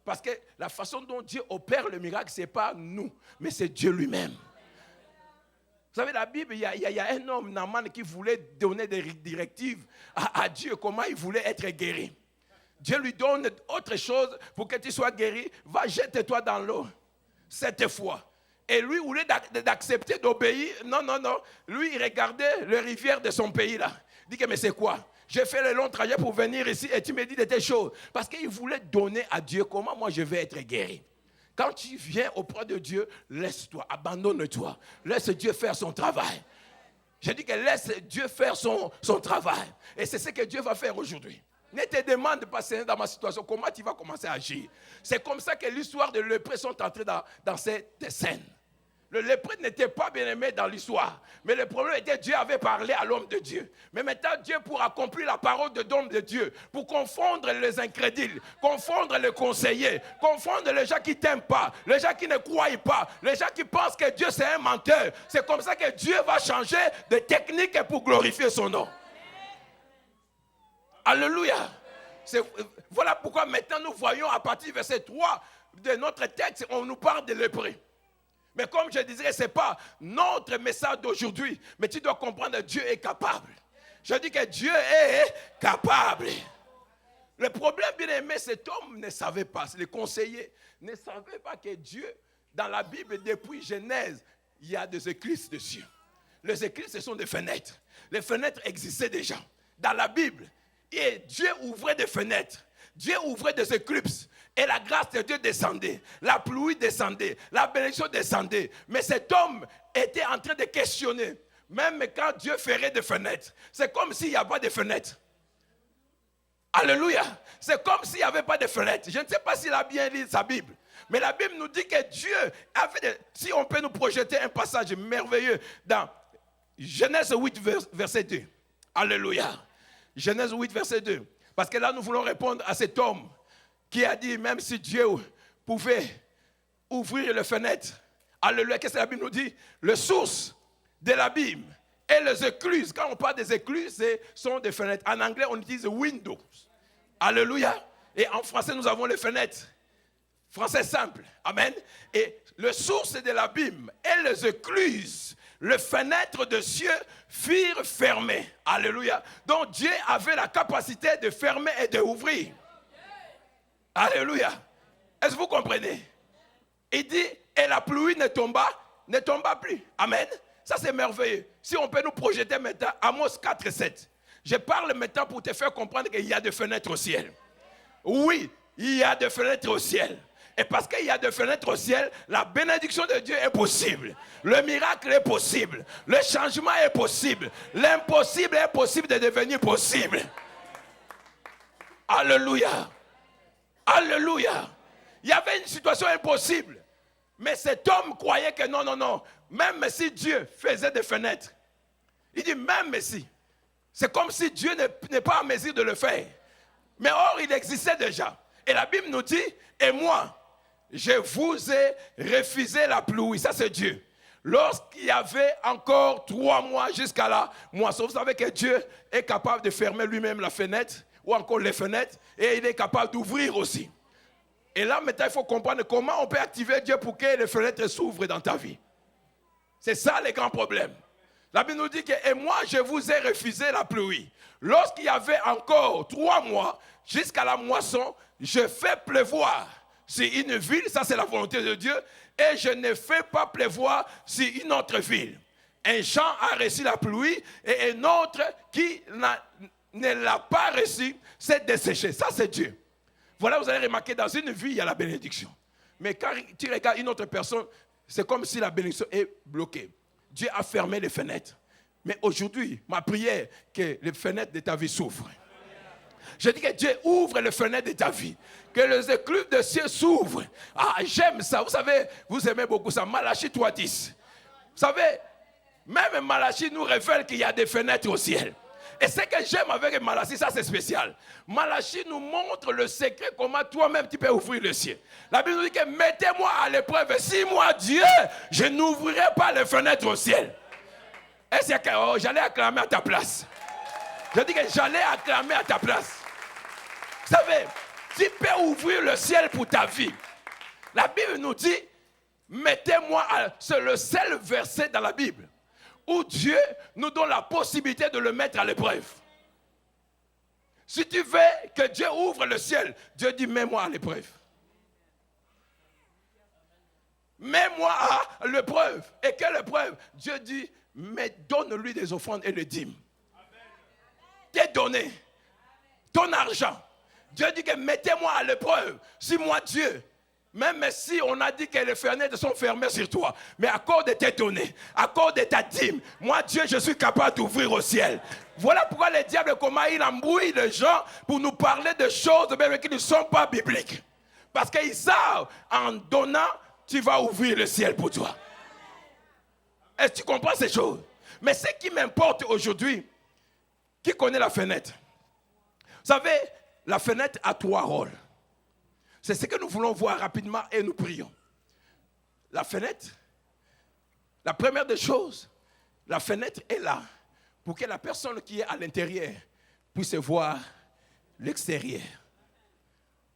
Parce que la façon dont Dieu opère le miracle, ce n'est pas nous, mais c'est Dieu lui-même. Vous savez, la Bible, il y a un homme, Naaman, qui voulait donner des directives à Dieu, comment il voulait être guéri. Dieu lui donne autre chose pour que tu sois guéri. Va, jette-toi dans l'eau 7 fois. Et lui, au lieu d'accepter, d'obéir, non. Lui, il regardait les rivières de son pays là. Il dit que, mais c'est quoi? J'ai fait le long trajet pour venir ici et tu me dis de tes choses. Parce qu'il voulait donner à Dieu comment moi je vais être guéri. Quand tu viens auprès de Dieu, laisse-toi, abandonne-toi. Laisse Dieu faire son travail. Je dis que laisse Dieu faire son travail. Et c'est ce que Dieu va faire aujourd'hui. Ne te demande pas, Seigneur, dans ma situation, comment tu vas commencer à agir. C'est comme ça que l'histoire de lépreux sont entrés dans cette scène. Le lépreux n'était pas bien aimé dans l'histoire. Mais le problème était que Dieu avait parlé à l'homme de Dieu. Mais maintenant, Dieu, pour accomplir la parole de l'homme de Dieu, pour confondre les incrédules, confondre les conseillers, confondre les gens qui ne t'aiment pas, les gens qui ne croient pas, les gens qui pensent que Dieu c'est un menteur. C'est comme ça que Dieu va changer de technique pour glorifier son nom. Alléluia. Voilà pourquoi maintenant nous voyons à partir du verset 3 de notre texte, on nous parle de lépreux. Mais comme je disais, ce n'est pas notre message d'aujourd'hui. Mais tu dois comprendre que Dieu est capable. Je dis que Dieu est capable. Le problème, bien aimé, cet homme ne savait pas, les conseillers ne savaient pas que Dieu, dans la Bible, depuis Genèse, il y a des écluses dessus. Les écluses, ce sont des fenêtres. Les fenêtres existaient déjà. Dans la Bible, et Dieu ouvrait des fenêtres. Dieu ouvrait des écluses. Et la grâce de Dieu descendait. La pluie descendait. La bénédiction descendait. Mais cet homme était en train de questionner. Même quand Dieu ferait des fenêtres. C'est comme s'il n'y avait pas de fenêtres. Alléluia. C'est comme s'il n'y avait pas de fenêtres. Je ne sais pas s'il a bien lu sa Bible. Mais la Bible nous dit que Dieu avait... Si on peut nous projeter un passage merveilleux dans Genèse 8, verset 2. Alléluia. Genèse 8, verset 2. Parce que là, nous voulons répondre à cet homme qui a dit, même si Dieu pouvait ouvrir les fenêtres, alléluia, qu'est-ce que la Bible nous dit? Les sources de l'abîme et les écluses. Quand on parle des écluses, ce sont des fenêtres. En anglais, on utilise windows. Alléluia. Et en français, nous avons les fenêtres. Français simple. Amen. Et les sources de l'abîme et les écluses, les fenêtres de cieux furent fermées. Alléluia. Donc Dieu avait la capacité de fermer et d'ouvrir. Alléluia. Est-ce que vous comprenez? Il dit, et la pluie ne tomba plus. Amen. Ça, c'est merveilleux. Si on peut nous projeter maintenant, Amos 4, 7. Je parle maintenant pour te faire comprendre qu'il y a des fenêtres au ciel. Oui, il y a des fenêtres au ciel. Et parce qu'il y a des fenêtres au ciel, la bénédiction de Dieu est possible. Le miracle est possible. Le changement est possible. L'impossible est possible de devenir possible. Alléluia. Alléluia. Il y avait une situation impossible. Mais cet homme croyait que non. Même si Dieu faisait des fenêtres. Il dit même si. C'est comme si Dieu n'est pas en mesure de le faire. Mais or, il existait déjà. Et la Bible nous dit, et moi, je vous ai refusé la pluie. Ça, c'est Dieu. Lorsqu'il y avait encore 3 mois jusqu'à la moisson, vous savez que Dieu est capable de fermer lui-même la fenêtre, ou encore les fenêtres, et il est capable d'ouvrir aussi. Et là, maintenant, il faut comprendre comment on peut activer Dieu pour que les fenêtres s'ouvrent dans ta vie. C'est ça le grand problème. La Bible nous dit que, et moi, je vous ai refusé la pluie. Lorsqu'il y avait encore 3 mois jusqu'à la moisson, je fais pleuvoir sur une ville, ça c'est la volonté de Dieu, et je ne fais pas pleuvoir sur une autre ville. Un champ a reçu la pluie, et un autre qui ne l'a pas reçu s'est desséché. Ça c'est Dieu. Voilà, vous allez remarquer, dans une vie, il y a la bénédiction. Mais quand tu regardes une autre personne, c'est comme si la bénédiction est bloquée. Dieu a fermé les fenêtres. Mais aujourd'hui, ma prière, que les fenêtres de ta vie s'ouvrent. Je dis que Dieu ouvre les fenêtres de ta vie. Que les écluses de ciel s'ouvrent. Ah, j'aime ça. Vous savez, vous aimez beaucoup ça. Malachie 3:10. Vous savez, même Malachie nous révèle qu'il y a des fenêtres au ciel. Et ce que j'aime avec Malachie, ça c'est spécial. Malachie nous montre le secret, comment toi-même tu peux ouvrir le ciel. La Bible nous dit que mettez-moi à l'épreuve. Si moi, Dieu, je n'ouvrirai pas les fenêtres au ciel. Et c'est que j'allais acclamer à ta place. Je dis que j'allais acclamer à ta place. Vous savez, tu peux ouvrir le ciel pour ta vie. La Bible nous dit, mettez-moi c'est le seul verset dans la Bible où Dieu nous donne la possibilité de le mettre à l'épreuve. Si tu veux que Dieu ouvre le ciel, Dieu dit, mets-moi à l'épreuve. Mets-moi à l'épreuve. Et quelle épreuve? Dieu dit, mais donne-lui des offrandes et des dîmes. T'es donné ton argent. Dieu dit que mettez-moi à l'épreuve. Si moi, Dieu, même si on a dit que les fenêtres sont fermées sur toi, mais à cause de tes données, à cause de ta dîme, moi, Dieu, je suis capable d'ouvrir au ciel. Voilà pourquoi le diable, comment il embrouille les gens pour nous parler de choses même qui ne sont pas bibliques. Parce qu'ils savent, en donnant, tu vas ouvrir le ciel pour toi. Est-ce que tu comprends ces choses? Mais ce qui m'importe aujourd'hui, qui connaît la fenêtre? Vous savez, la fenêtre a 3 rôles. C'est ce que nous voulons voir rapidement et nous prions. La fenêtre, la première des choses, la fenêtre est là pour que la personne qui est à l'intérieur puisse voir l'extérieur.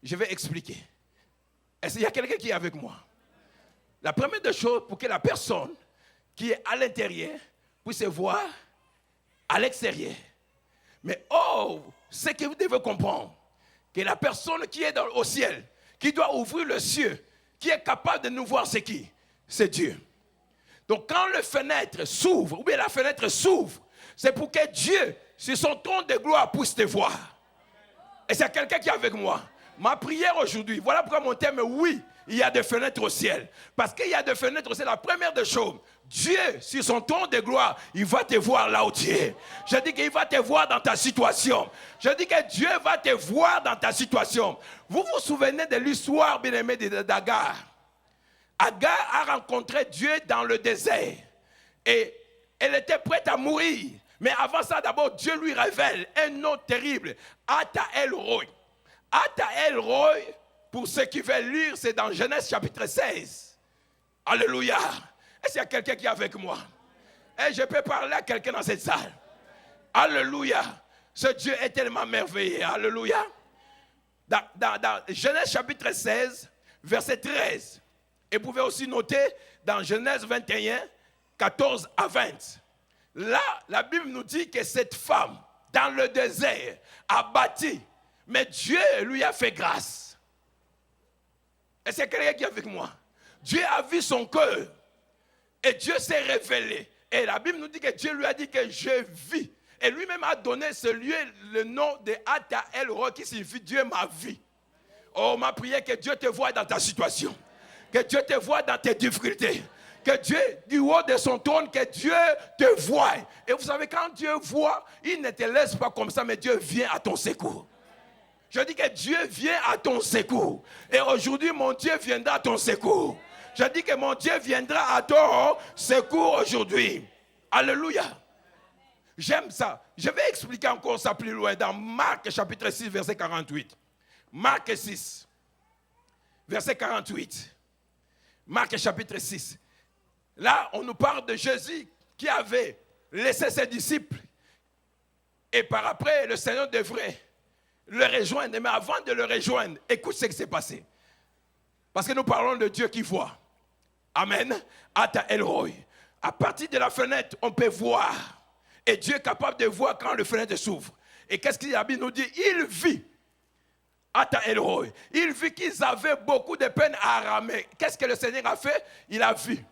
Je vais expliquer. Est-ce qu'il y a quelqu'un qui est avec moi? La première des choses pour que la personne qui est à l'intérieur puisse voir à l'extérieur. Mais ce que vous devez comprendre, que la personne qui est au ciel, qui doit ouvrir le ciel, qui est capable de nous voir, c'est qui? C'est Dieu. Donc quand la fenêtre s'ouvre, ou bien la fenêtre s'ouvre, c'est pour que Dieu, sur son trône de gloire, puisse te voir. Et c'est quelqu'un qui est avec moi. Ma prière aujourd'hui, voilà pourquoi mon thème est oui, il y a des fenêtres au ciel. Parce qu'il y a des fenêtres au ciel, la première des choses, Dieu, sur son trône de gloire, il va te voir là où tu es. Je dis qu'il va te voir dans ta situation. Je dis que Dieu va te voir dans ta situation. Vous vous souvenez de l'histoire, bien-aimée, d'Agar? Agar a rencontré Dieu dans le désert. Et elle était prête à mourir. Mais avant ça, d'abord, Dieu lui révèle un nom terrible. Ata El-Roi. Ata El-Roi, pour ceux qui veulent lire, c'est dans Genèse chapitre 16. Alléluia. Est-ce qu'il y a quelqu'un qui est avec moi? Et je peux parler à quelqu'un dans cette salle. Alléluia. Ce Dieu est tellement merveilleux. Alléluia. Dans Genèse chapitre 16, verset 13. Et vous pouvez aussi noter dans Genèse 21, 14 à 20. Là, la Bible nous dit que cette femme, dans le désert, a bâti. Mais Dieu lui a fait grâce. Est-ce qu'il y a quelqu'un qui est avec moi? Dieu a vu son cœur. Et Dieu s'est révélé. Et la Bible nous dit que Dieu lui a dit que je vis. Et lui-même a donné ce lieu le nom de Ata El Roi qui signifie Dieu m'a vu. Oh, ma prière que Dieu te voie dans ta situation. Que Dieu te voie dans tes difficultés. Que Dieu, du haut de son trône, que Dieu te voie. Et vous savez, quand Dieu voit, il ne te laisse pas comme ça, mais Dieu vient à ton secours. Je dis que Dieu vient à ton secours. Et aujourd'hui, mon Dieu viendra à ton secours. Je dis que mon Dieu viendra à ton secours aujourd'hui. Alléluia. J'aime ça. Je vais expliquer encore ça plus loin dans Marc chapitre 6, verset 48. Marc 6, verset 48. Marc chapitre 6. Là, on nous parle de Jésus qui avait laissé ses disciples. Et par après, le Seigneur devrait le rejoindre. Mais avant de le rejoindre, écoute ce qui s'est passé. Parce que nous parlons de Dieu qui voit. Amen. Ata El Roi. À partir de la fenêtre, on peut voir. Et Dieu est capable de voir quand la fenêtre s'ouvre. Et qu'est-ce que la Bible nous dit? Il vit. Ata El Roi. Il vit qu'ils avaient beaucoup de peine à ramer. Qu'est-ce que le Seigneur a fait? Il a vu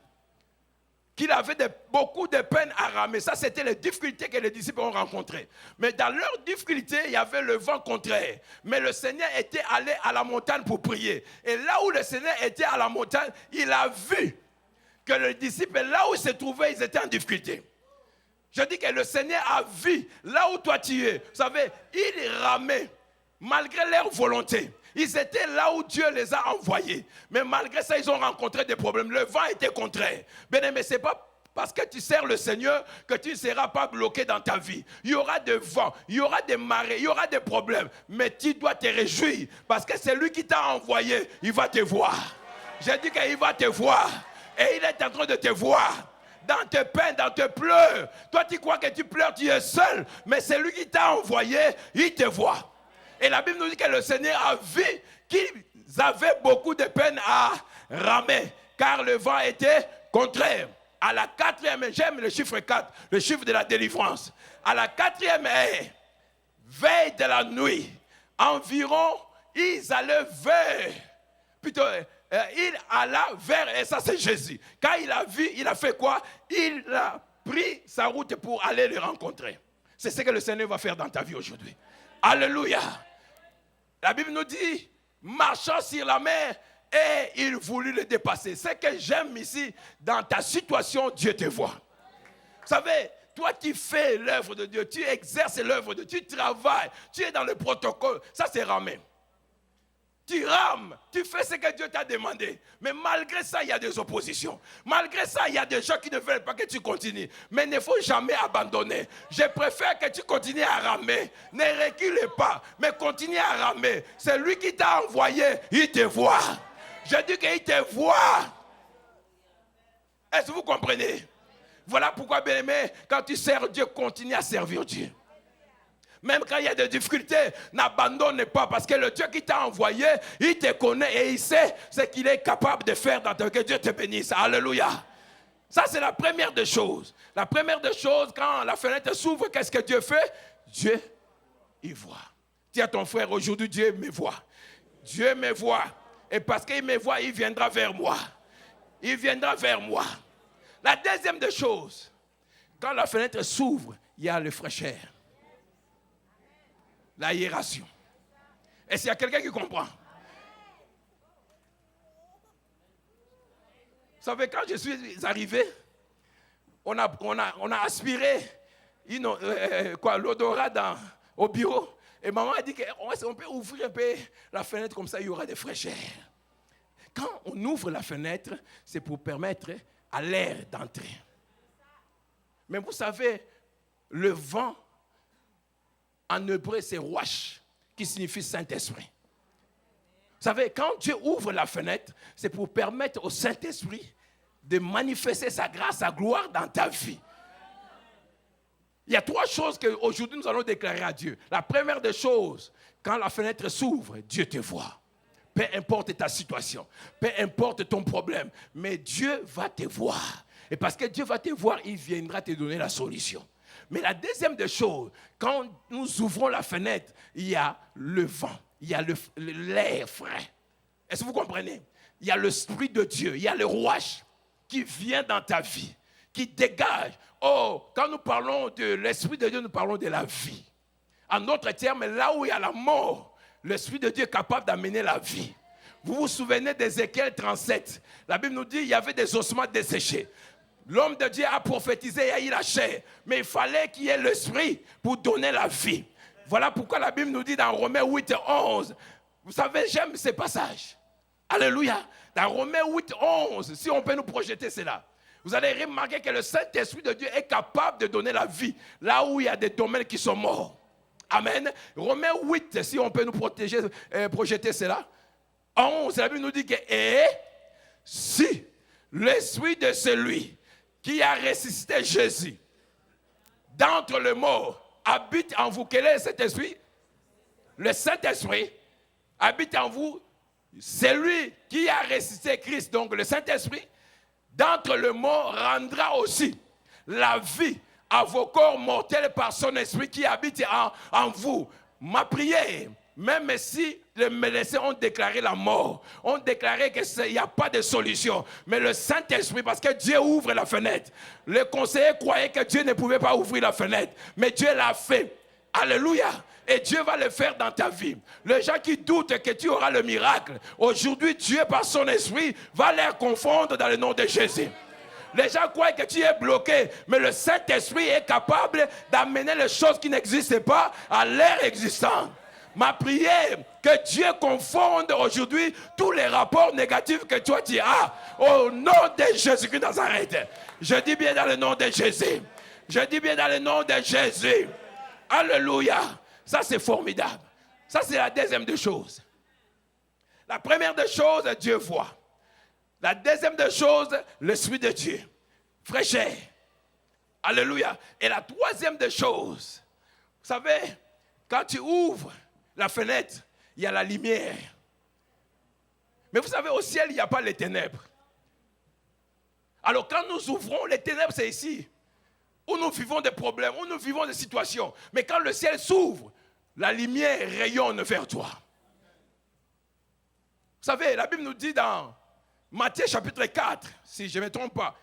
qu'il avait beaucoup de peine à ramer. Ça, c'était les difficultés que les disciples ont rencontrées. Mais dans leurs difficultés, il y avait le vent contraire. Mais le Seigneur était allé à la montagne pour prier. Et là où le Seigneur était à la montagne, il a vu que les disciples, là où ils se trouvaient, ils étaient en difficulté. Je dis que le Seigneur a vu là où toi tu es. Vous savez, ils ramaient malgré leur volonté. Ils étaient là où Dieu les a envoyés. Mais malgré ça, ils ont rencontré des problèmes. Le vent était contraire. Bien-aimé, ce n'est pas parce que tu sers le Seigneur que tu ne seras pas bloqué dans ta vie. Il y aura des vents, il y aura des marées, il y aura des problèmes. Mais tu dois te réjouir parce que c'est lui qui t'a envoyé. Il va te voir. J'ai dit qu'il va te voir. Et il est en train de te voir. Dans tes peines, dans tes pleurs. Toi, tu crois que tu pleures, tu es seul. Mais c'est lui qui t'a envoyé, il te voit. Et la Bible nous dit que le Seigneur a vu qu'ils avaient beaucoup de peine à ramer, car le vent était contraire. À la 4e, j'aime le chiffre 4, le chiffre de la délivrance. À la 4e veille de la nuit, environ, ils allaient vers, plutôt, il alla vers, et ça c'est Jésus. Quand il a vu, il a fait quoi? Il a pris sa route pour aller le rencontrer. C'est ce que le Seigneur va faire dans ta vie aujourd'hui. Alléluia. La Bible nous dit, marchant sur la mer, et il voulut le dépasser. Ce que j'aime ici, dans ta situation, Dieu te voit. Vous savez, toi qui fais l'œuvre de Dieu, tu exerces l'œuvre de Dieu, tu travailles, tu es dans le protocole, ça c'est ramer. Tu rames, tu fais ce que Dieu t'a demandé. Mais malgré ça, il y a des oppositions. Malgré ça, il y a des gens qui ne veulent pas que tu continues. Mais il ne faut jamais abandonner. Je préfère que tu continues à ramer. Ne recule pas, mais continue à ramer. C'est lui qui t'a envoyé, il te voit. Je dis qu'il te voit. Est-ce que vous comprenez? Voilà pourquoi, bien-aimé, quand tu sers Dieu, continue à servir Dieu. Même quand il y a des difficultés, n'abandonne pas parce que le Dieu qui t'a envoyé, il te connaît et il sait ce qu'il est capable de faire dans ta vie. Que Dieu te bénisse. Alléluia. Ça, c'est la première des choses. La première des choses, quand la fenêtre s'ouvre, qu'est-ce que Dieu fait? Dieu, il voit. Dis à ton frère, aujourd'hui, Dieu me voit. Dieu me voit. Et parce qu'il me voit, il viendra vers moi. Il viendra vers moi. La deuxième des choses, quand la fenêtre s'ouvre, il y a le fraîcheur. L'aération. Est-ce qu'il y a quelqu'un qui comprend? Vous savez, quand je suis arrivé, on a aspiré l'odorat au bureau. Et maman a dit qu'on peut ouvrir un peu la fenêtre comme ça, il y aura des fraîcheurs. Quand on ouvre la fenêtre, c'est pour permettre à l'air d'entrer. Mais vous savez, le vent, en hébreu, c'est Ruach, qui signifie Saint-Esprit. Vous savez, quand Dieu ouvre la fenêtre, c'est pour permettre au Saint-Esprit de manifester sa grâce, sa gloire dans ta vie. Il y a 3 choses qu'aujourd'hui nous allons déclarer à Dieu. La première des choses, quand la fenêtre s'ouvre, Dieu te voit. Peu importe ta situation, peu importe ton problème, mais Dieu va te voir. Et parce que Dieu va te voir, il viendra te donner la solution. Mais la deuxième des choses, quand nous ouvrons la fenêtre, il y a le vent, il y a l'air frais. Est-ce que vous comprenez? il y a l'Esprit de Dieu, il y a le rouage qui vient dans ta vie, qui dégage. Oh, quand nous parlons de l'Esprit de Dieu, nous parlons de la vie. En d'autres termes, là où il y a la mort, l'Esprit de Dieu est capable d'amener la vie. Vous vous souvenez d'Ézéchiel 37. La Bible nous dit qu'il y avait des ossements desséchés. L'homme de Dieu a prophétisé, il y a eu la chair. Mais il fallait qu'il y ait l'Esprit pour donner la vie. Voilà pourquoi la Bible nous dit dans Romains 8 et 11. Vous savez, j'aime ces passages. Alléluia. Dans Romains 8 et 11, si on peut nous projeter cela, vous allez remarquer que le Saint-Esprit de Dieu est capable de donner la vie là où il y a des domaines qui sont morts. Amen. Romains 8, si on peut nous projeter cela. 11, la Bible nous dit que et si l'Esprit de celui qui a ressuscité Jésus d'entre les morts habite en vous, quel est cet esprit? Le Saint-Esprit habite en vous. Celui qui a ressuscité Christ, donc le Saint-Esprit, d'entre les morts rendra aussi la vie à vos corps mortels par son esprit qui habite en vous. Ma prière, même si les médecins ont déclaré la mort, ont déclaré qu'il n'y a pas de solution, mais le Saint-Esprit, parce que Dieu ouvre la fenêtre. Les conseillers croyaient que Dieu ne pouvait pas ouvrir la fenêtre, mais Dieu l'a fait. Alléluia. Et Dieu va le faire dans ta vie. Les gens qui doutent que tu auras le miracle, aujourd'hui Dieu par son esprit va les confondre dans le nom de Jésus. Les gens croient que tu es bloqué, mais le Saint-Esprit est capable d'amener les choses qui n'existent pas à leur existence. Ma prière, que Dieu confonde aujourd'hui tous les rapports négatifs que toi tu as au nom de Jésus-Christ de Nazareth. Je dis bien dans le nom de Jésus. Je dis bien dans le nom de Jésus. Alléluia. Ça c'est formidable. Ça c'est la deuxième des choses. La première des choses, Dieu voit. La deuxième des choses, l'Esprit de Dieu. Fraîcheur. Alléluia. Et la troisième des choses, vous savez, quand tu ouvres la fenêtre, il y a la lumière. Mais vous savez, au ciel, il n'y a pas les ténèbres. Alors quand nous ouvrons, les ténèbres, c'est ici. Où nous vivons des problèmes, où nous vivons des situations. Mais quand le ciel s'ouvre, la lumière rayonne vers toi. Vous savez, la Bible nous dit dans Matthieu chapitre 4, si je ne me trompe pas,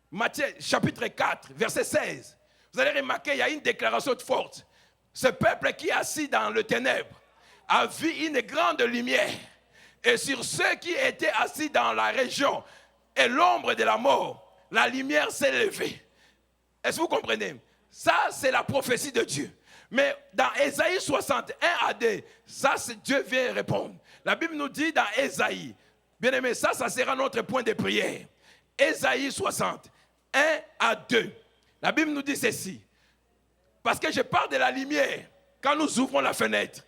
Matthieu chapitre 4, verset 16, vous allez remarquer, il y a une déclaration forte. Ce peuple qui est assis dans le ténèbre a vu une grande lumière. Et sur ceux qui étaient assis dans la région et l'ombre de la mort, la lumière s'est levée. Est-ce que vous comprenez? Ça, c'est la prophétie de Dieu. Mais dans Ésaïe 61 à 2, ça, Dieu vient répondre. La Bible nous dit dans Ésaïe, bien aimé, ça sera notre point de prière. Ésaïe 60, 1 à 2. La Bible nous dit ceci. Parce que je parle de la lumière quand nous ouvrons la fenêtre.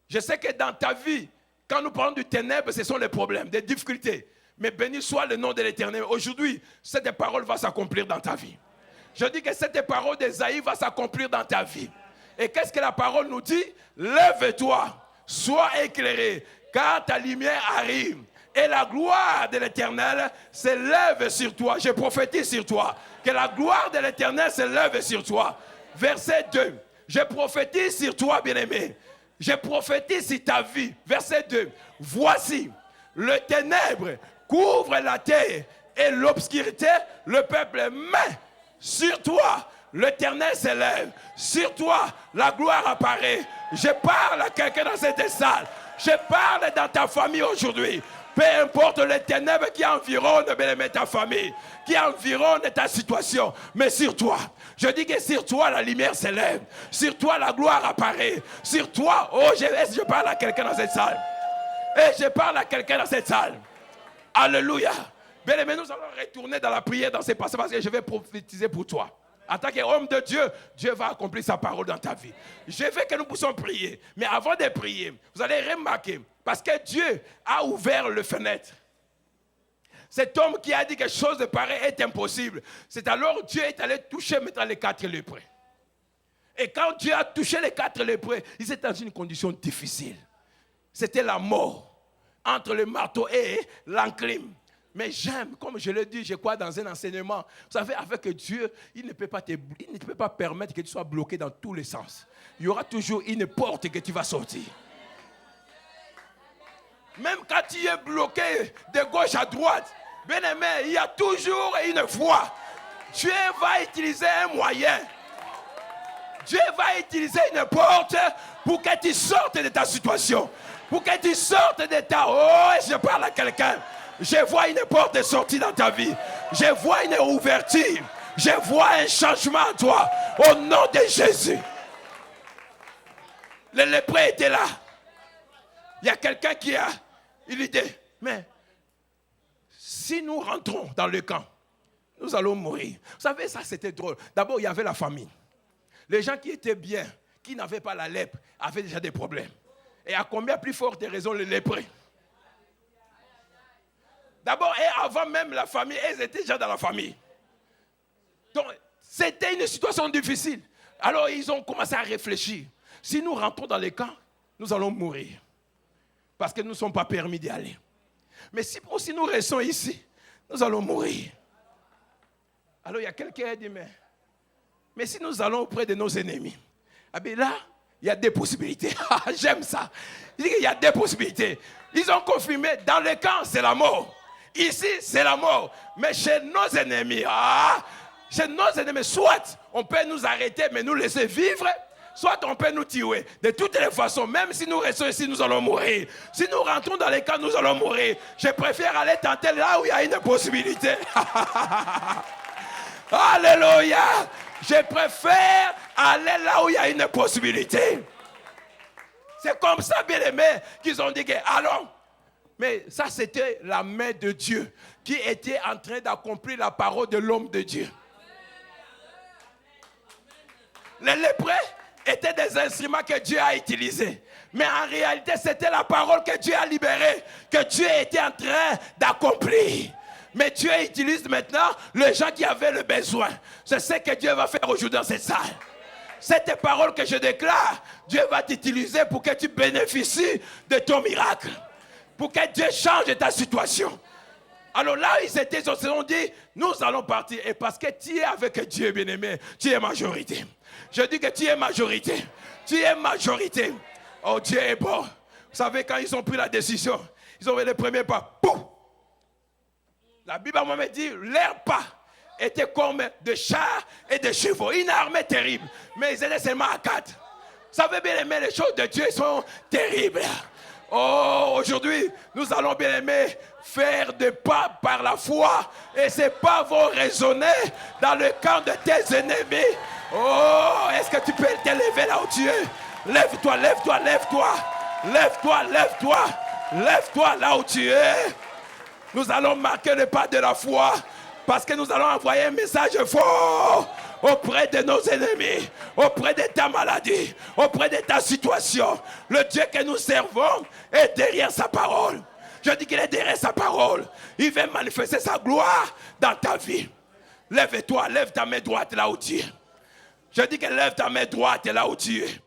Je sais que dans ta vie, quand nous parlons du ténèbre, ce sont les problèmes, des difficultés. Mais béni soit le nom de l'Éternel. Aujourd'hui, cette parole va s'accomplir dans ta vie. Je dis que cette parole d'Ésaïe va s'accomplir dans ta vie. Et qu'est-ce que la parole nous dit? Lève-toi, sois éclairé, car ta lumière arrive. Et la gloire de l'Éternel se lève sur toi. Je prophétise sur toi. Que la gloire de l'Éternel se lève sur toi. Verset 2. Je prophétise sur toi, bien-aimé. Je prophétise sur ta vie. Verset 2. Voici, le ténèbre couvre la terre et l'obscurité, le peuple. Mais sur toi, l'Éternel s'élève. Sur toi, la gloire apparaît. Je parle à quelqu'un dans cette salle. Je parle dans ta famille aujourd'hui. Peu importe les ténèbres qui environnent ta famille, qui environnent ta situation, mais sur toi, je dis que sur toi la lumière s'élève, sur toi la gloire apparaît, sur toi, oh je parle à quelqu'un dans cette salle, et je parle à quelqu'un dans cette salle, alléluia. Bien aimé, nous allons retourner dans la prière dans ces passages parce que je vais prophétiser pour toi. En tant qu'homme de Dieu, Dieu va accomplir sa parole dans ta vie. Je veux que nous puissions prier. Mais avant de prier, vous allez remarquer, parce que Dieu a ouvert les fenêtres. Cet homme qui a dit que quelque chose de pareil est impossible, c'est alors Dieu est allé toucher maintenant les 4 lépreux. Et quand Dieu a touché les 4 lépreux, ils étaient dans une condition difficile. C'était la mort entre le marteau et l'enclume. Mais j'aime, comme je l'ai dit, je crois dans un enseignement. Vous savez, avec Dieu, il ne peut pas permettre que tu sois bloqué dans tous les sens. Il y aura toujours une porte que tu vas sortir. Même quand tu es bloqué de gauche à droite, bien aimé, il y a toujours une voie. Dieu va utiliser un moyen. Dieu va utiliser une porte pour que tu sortes de ta situation. Pour que tu sortes de ta... Oh, je parle à quelqu'un. Je vois une porte de sortie dans ta vie. Je vois une ouverture. Je vois un changement en toi. Au nom de Jésus. Le lépreux était là. Il y a quelqu'un qui a une idée. Mais si nous rentrons dans le camp, nous allons mourir. Vous savez, ça c'était drôle. D'abord, il y avait la famine. Les gens qui étaient bien, qui n'avaient pas la lèpre, avaient déjà des problèmes. Et à combien plus forte raison les lépreux? D'abord, et avant même la famille, ils étaient déjà dans la famille. Donc, c'était une situation difficile. Alors, ils ont commencé à réfléchir. Si nous rentrons dans les camps, nous allons mourir. Parce que nous ne sommes pas permis d'y aller. Mais si nous restons ici, nous allons mourir. Alors, il y a quelqu'un qui a dit, mais si nous allons auprès de nos ennemis, ah bien là, il y a des possibilités. J'aime ça. Il dit qu'il y a des possibilités. Ils ont confirmé, dans le camp, c'est la mort. Ici, c'est la mort. Mais chez nos ennemis, soit on peut nous arrêter, mais nous laisser vivre, soit on peut nous tuer. De toutes les façons, même si nous restons ici, nous allons mourir. Si nous rentrons dans les camps, nous allons mourir. Je préfère aller tenter là où il y a une possibilité. Alléluia. Je préfère aller là où il y a une possibilité. C'est comme ça, bien aimé, qu'ils ont dit que allons. Mais ça, c'était la main de Dieu qui était en train d'accomplir la parole de l'homme de Dieu. Les lépreux étaient des instruments que Dieu a utilisés. Mais en réalité, c'était la parole que Dieu a libérée, que Dieu était en train d'accomplir. Mais Dieu utilise maintenant les gens qui avaient le besoin. C'est ce que Dieu va faire aujourd'hui dans cette salle. Cette parole que je déclare, Dieu va t'utiliser pour que tu bénéficies de ton miracle. Pour que Dieu change ta situation. Alors là, ils se sont dit, nous allons partir. Et parce que tu es avec Dieu, bien-aimé, tu es majorité. Je dis que tu es majorité. Tu es majorité. Oh, Dieu est bon. Vous savez, quand ils ont pris la décision, ils ont fait le premier pas. Pouf! La Bible me dit, leurs pas étaient comme de chars et de chevaux. Une armée terrible. Mais ils étaient seulement à 4. Vous savez, bien aimé, les choses de Dieu sont terribles. Oh, aujourd'hui, nous allons bien aimer faire des pas par la foi. Et ces pas vont résonner dans le camp de tes ennemis. Oh, est-ce que tu peux te lever là où tu es? Lève-toi, lève-toi, lève-toi. Lève-toi, lève-toi. Lève-toi là où tu es. Nous allons marquer le pas de la foi. Parce que nous allons envoyer un message fort auprès de nos ennemis, auprès de ta maladie, auprès de ta situation. Le Dieu que nous servons est derrière sa parole. Je dis qu'il est derrière sa parole. Il veut manifester sa gloire dans ta vie. Lève-toi, lève ta main droite là où tu es. Je dis que lève ta main droite là où tu es.